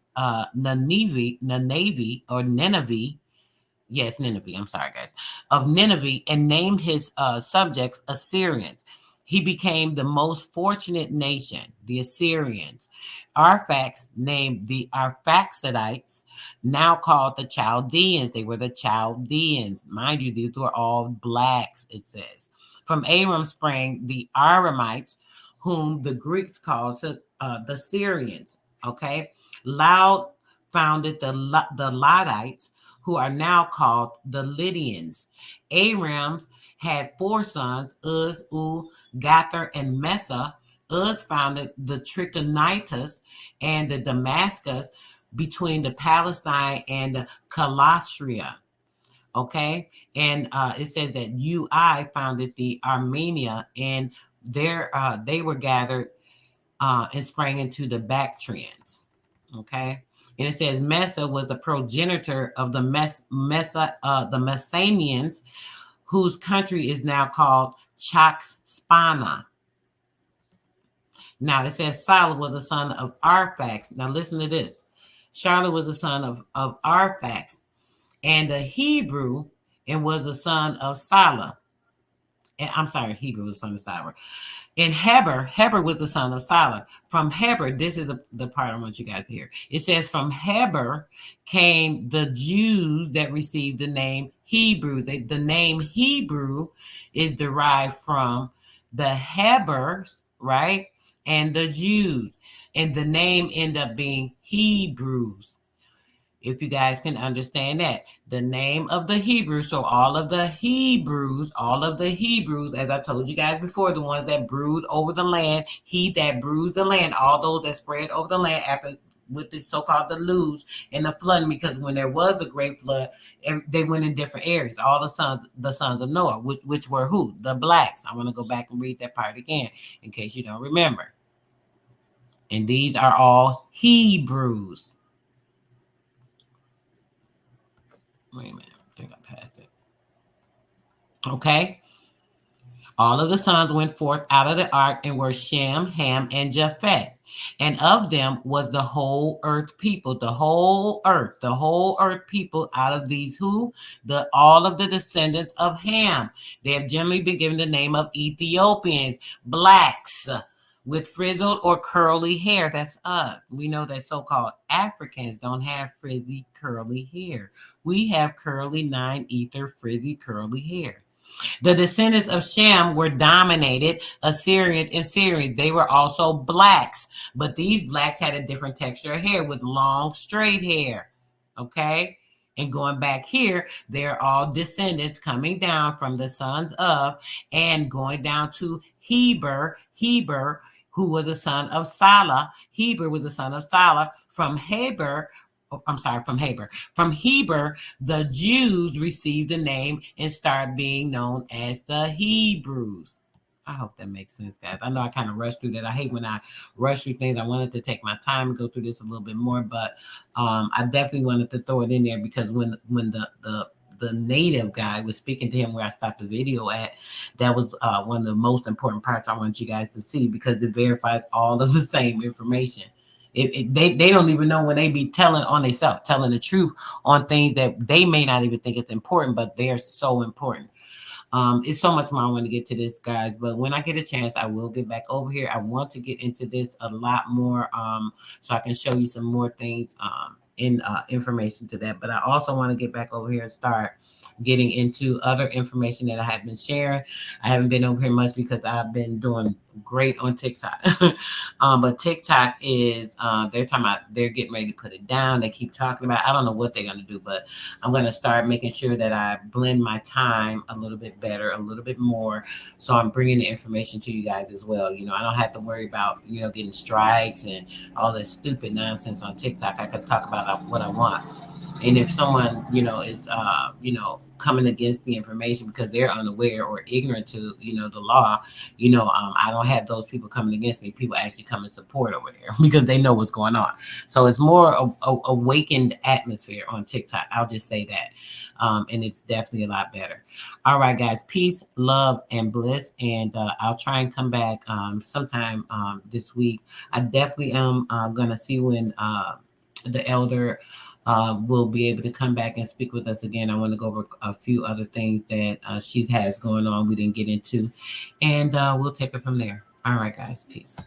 Yes, Nineveh. I'm sorry, guys. Of Nineveh, and named his subjects Assyrians. He became the most fortunate nation, the Assyrians. Arphax named the Arphaxidites, now called the Chaldeans. They were the Chaldeans. Mind you, these were all blacks, it says. From Aram sprang the Aramites, whom the Greeks called the Syrians. Okay. Loud founded the Lodites, who are now called the Lydians. Aram had 4 sons, Uz, Gather, and Mesa. Uz founded the Trichonitis and the Damascus between the Palestine and the Calastria. Okay, and it says that Ui founded the Armenia, and they were gathered and sprang into the Bactrians. Okay. And it says Mesa was the progenitor of the Messenians, whose country is now called Chakspana. Now it says Sala was the son of Arphax. Now listen to this. Charlotte was the son of Arphax, and the Hebrew, and was the son of Sala. And I'm sorry, Hebrew was the son of Sala. And Heber was the son of Sala. From Heber, this is the part I want you guys to hear. It says, from Heber came the Jews that received the name Hebrew. The name Hebrew is derived from the Hebers, right? And the Jews. And the name ended up being Hebrews. If you guys can understand that. The name of the Hebrews, so all of the Hebrews, as I told you guys before, the ones that brood over the land, he that brews the land, all those that spread over the land after with the so-called deluge and the flooding, because when there was a great flood, they went in different areas. All the sons of Noah, which were who? The blacks. I'm going to go back and read that part again in case you don't remember. And these are all Hebrews. Wait a minute, I think I passed it. Okay. All of the sons went forth out of the ark and were Shem, Ham, and Japheth. And of them was the whole earth people, the whole earth people out of these who? All of the descendants of Ham. They have generally been given the name of Ethiopians, blacks with frizzled or curly hair. That's us. We know that so-called Africans don't have frizzy, curly hair. We have curly, 9-ether, frizzy, curly hair. The descendants of Shem were dominated Assyrians and Syrians. They were also blacks, but these blacks had a different texture of hair with long, straight hair. Okay? And going back here, they're all descendants coming down from the sons of and going down to Heber, who was a son of Sala. Heber was a son of Sala. From Heber, the Jews received the name and started being known as the Hebrews. I hope that makes sense, guys. I know I kind of rushed through that. I hate when I rush through things. I wanted to take my time and go through this a little bit more, but I definitely wanted to throw it in there because when the native guy was speaking to him where I stopped the video at, that was one of the most important parts I want you guys to see because it verifies all of the same information. They don't even know when they be telling on themselves, telling the truth on things that they may not even think it's important, but they're so important. It's so much more I want to get to this, guys, but when I get a chance, I will get back over here. I want to get into this a lot more so I can show you some more things in information to that. But I also want to get back over here and start getting into other information that I have been sharing. I haven't been over here much because I've been doing great on TikTok. But TikTok is they're talking about they're getting ready to put it down. They keep talking about I don't know what they're gonna do, but I'm gonna start making sure that I blend my time a little bit better, a little bit more. So I'm bringing the information to you guys as well. You know, I don't have to worry about getting strikes and all this stupid nonsense on TikTok. I could talk about what I want. And if someone, is, coming against the information because they're unaware or ignorant to, the law, I don't have those people coming against me. People actually come and support over there because they know what's going on. So it's more a awakened atmosphere on TikTok. I'll just say that. And it's definitely a lot better. All right, guys, peace, love, and bliss. And I'll try and come back sometime this week. I definitely am going to see when the elder will be able to come back and speak with us again. I want to go over a few other things that she has going on we didn't get into, and we'll take it from there. All right, guys, peace.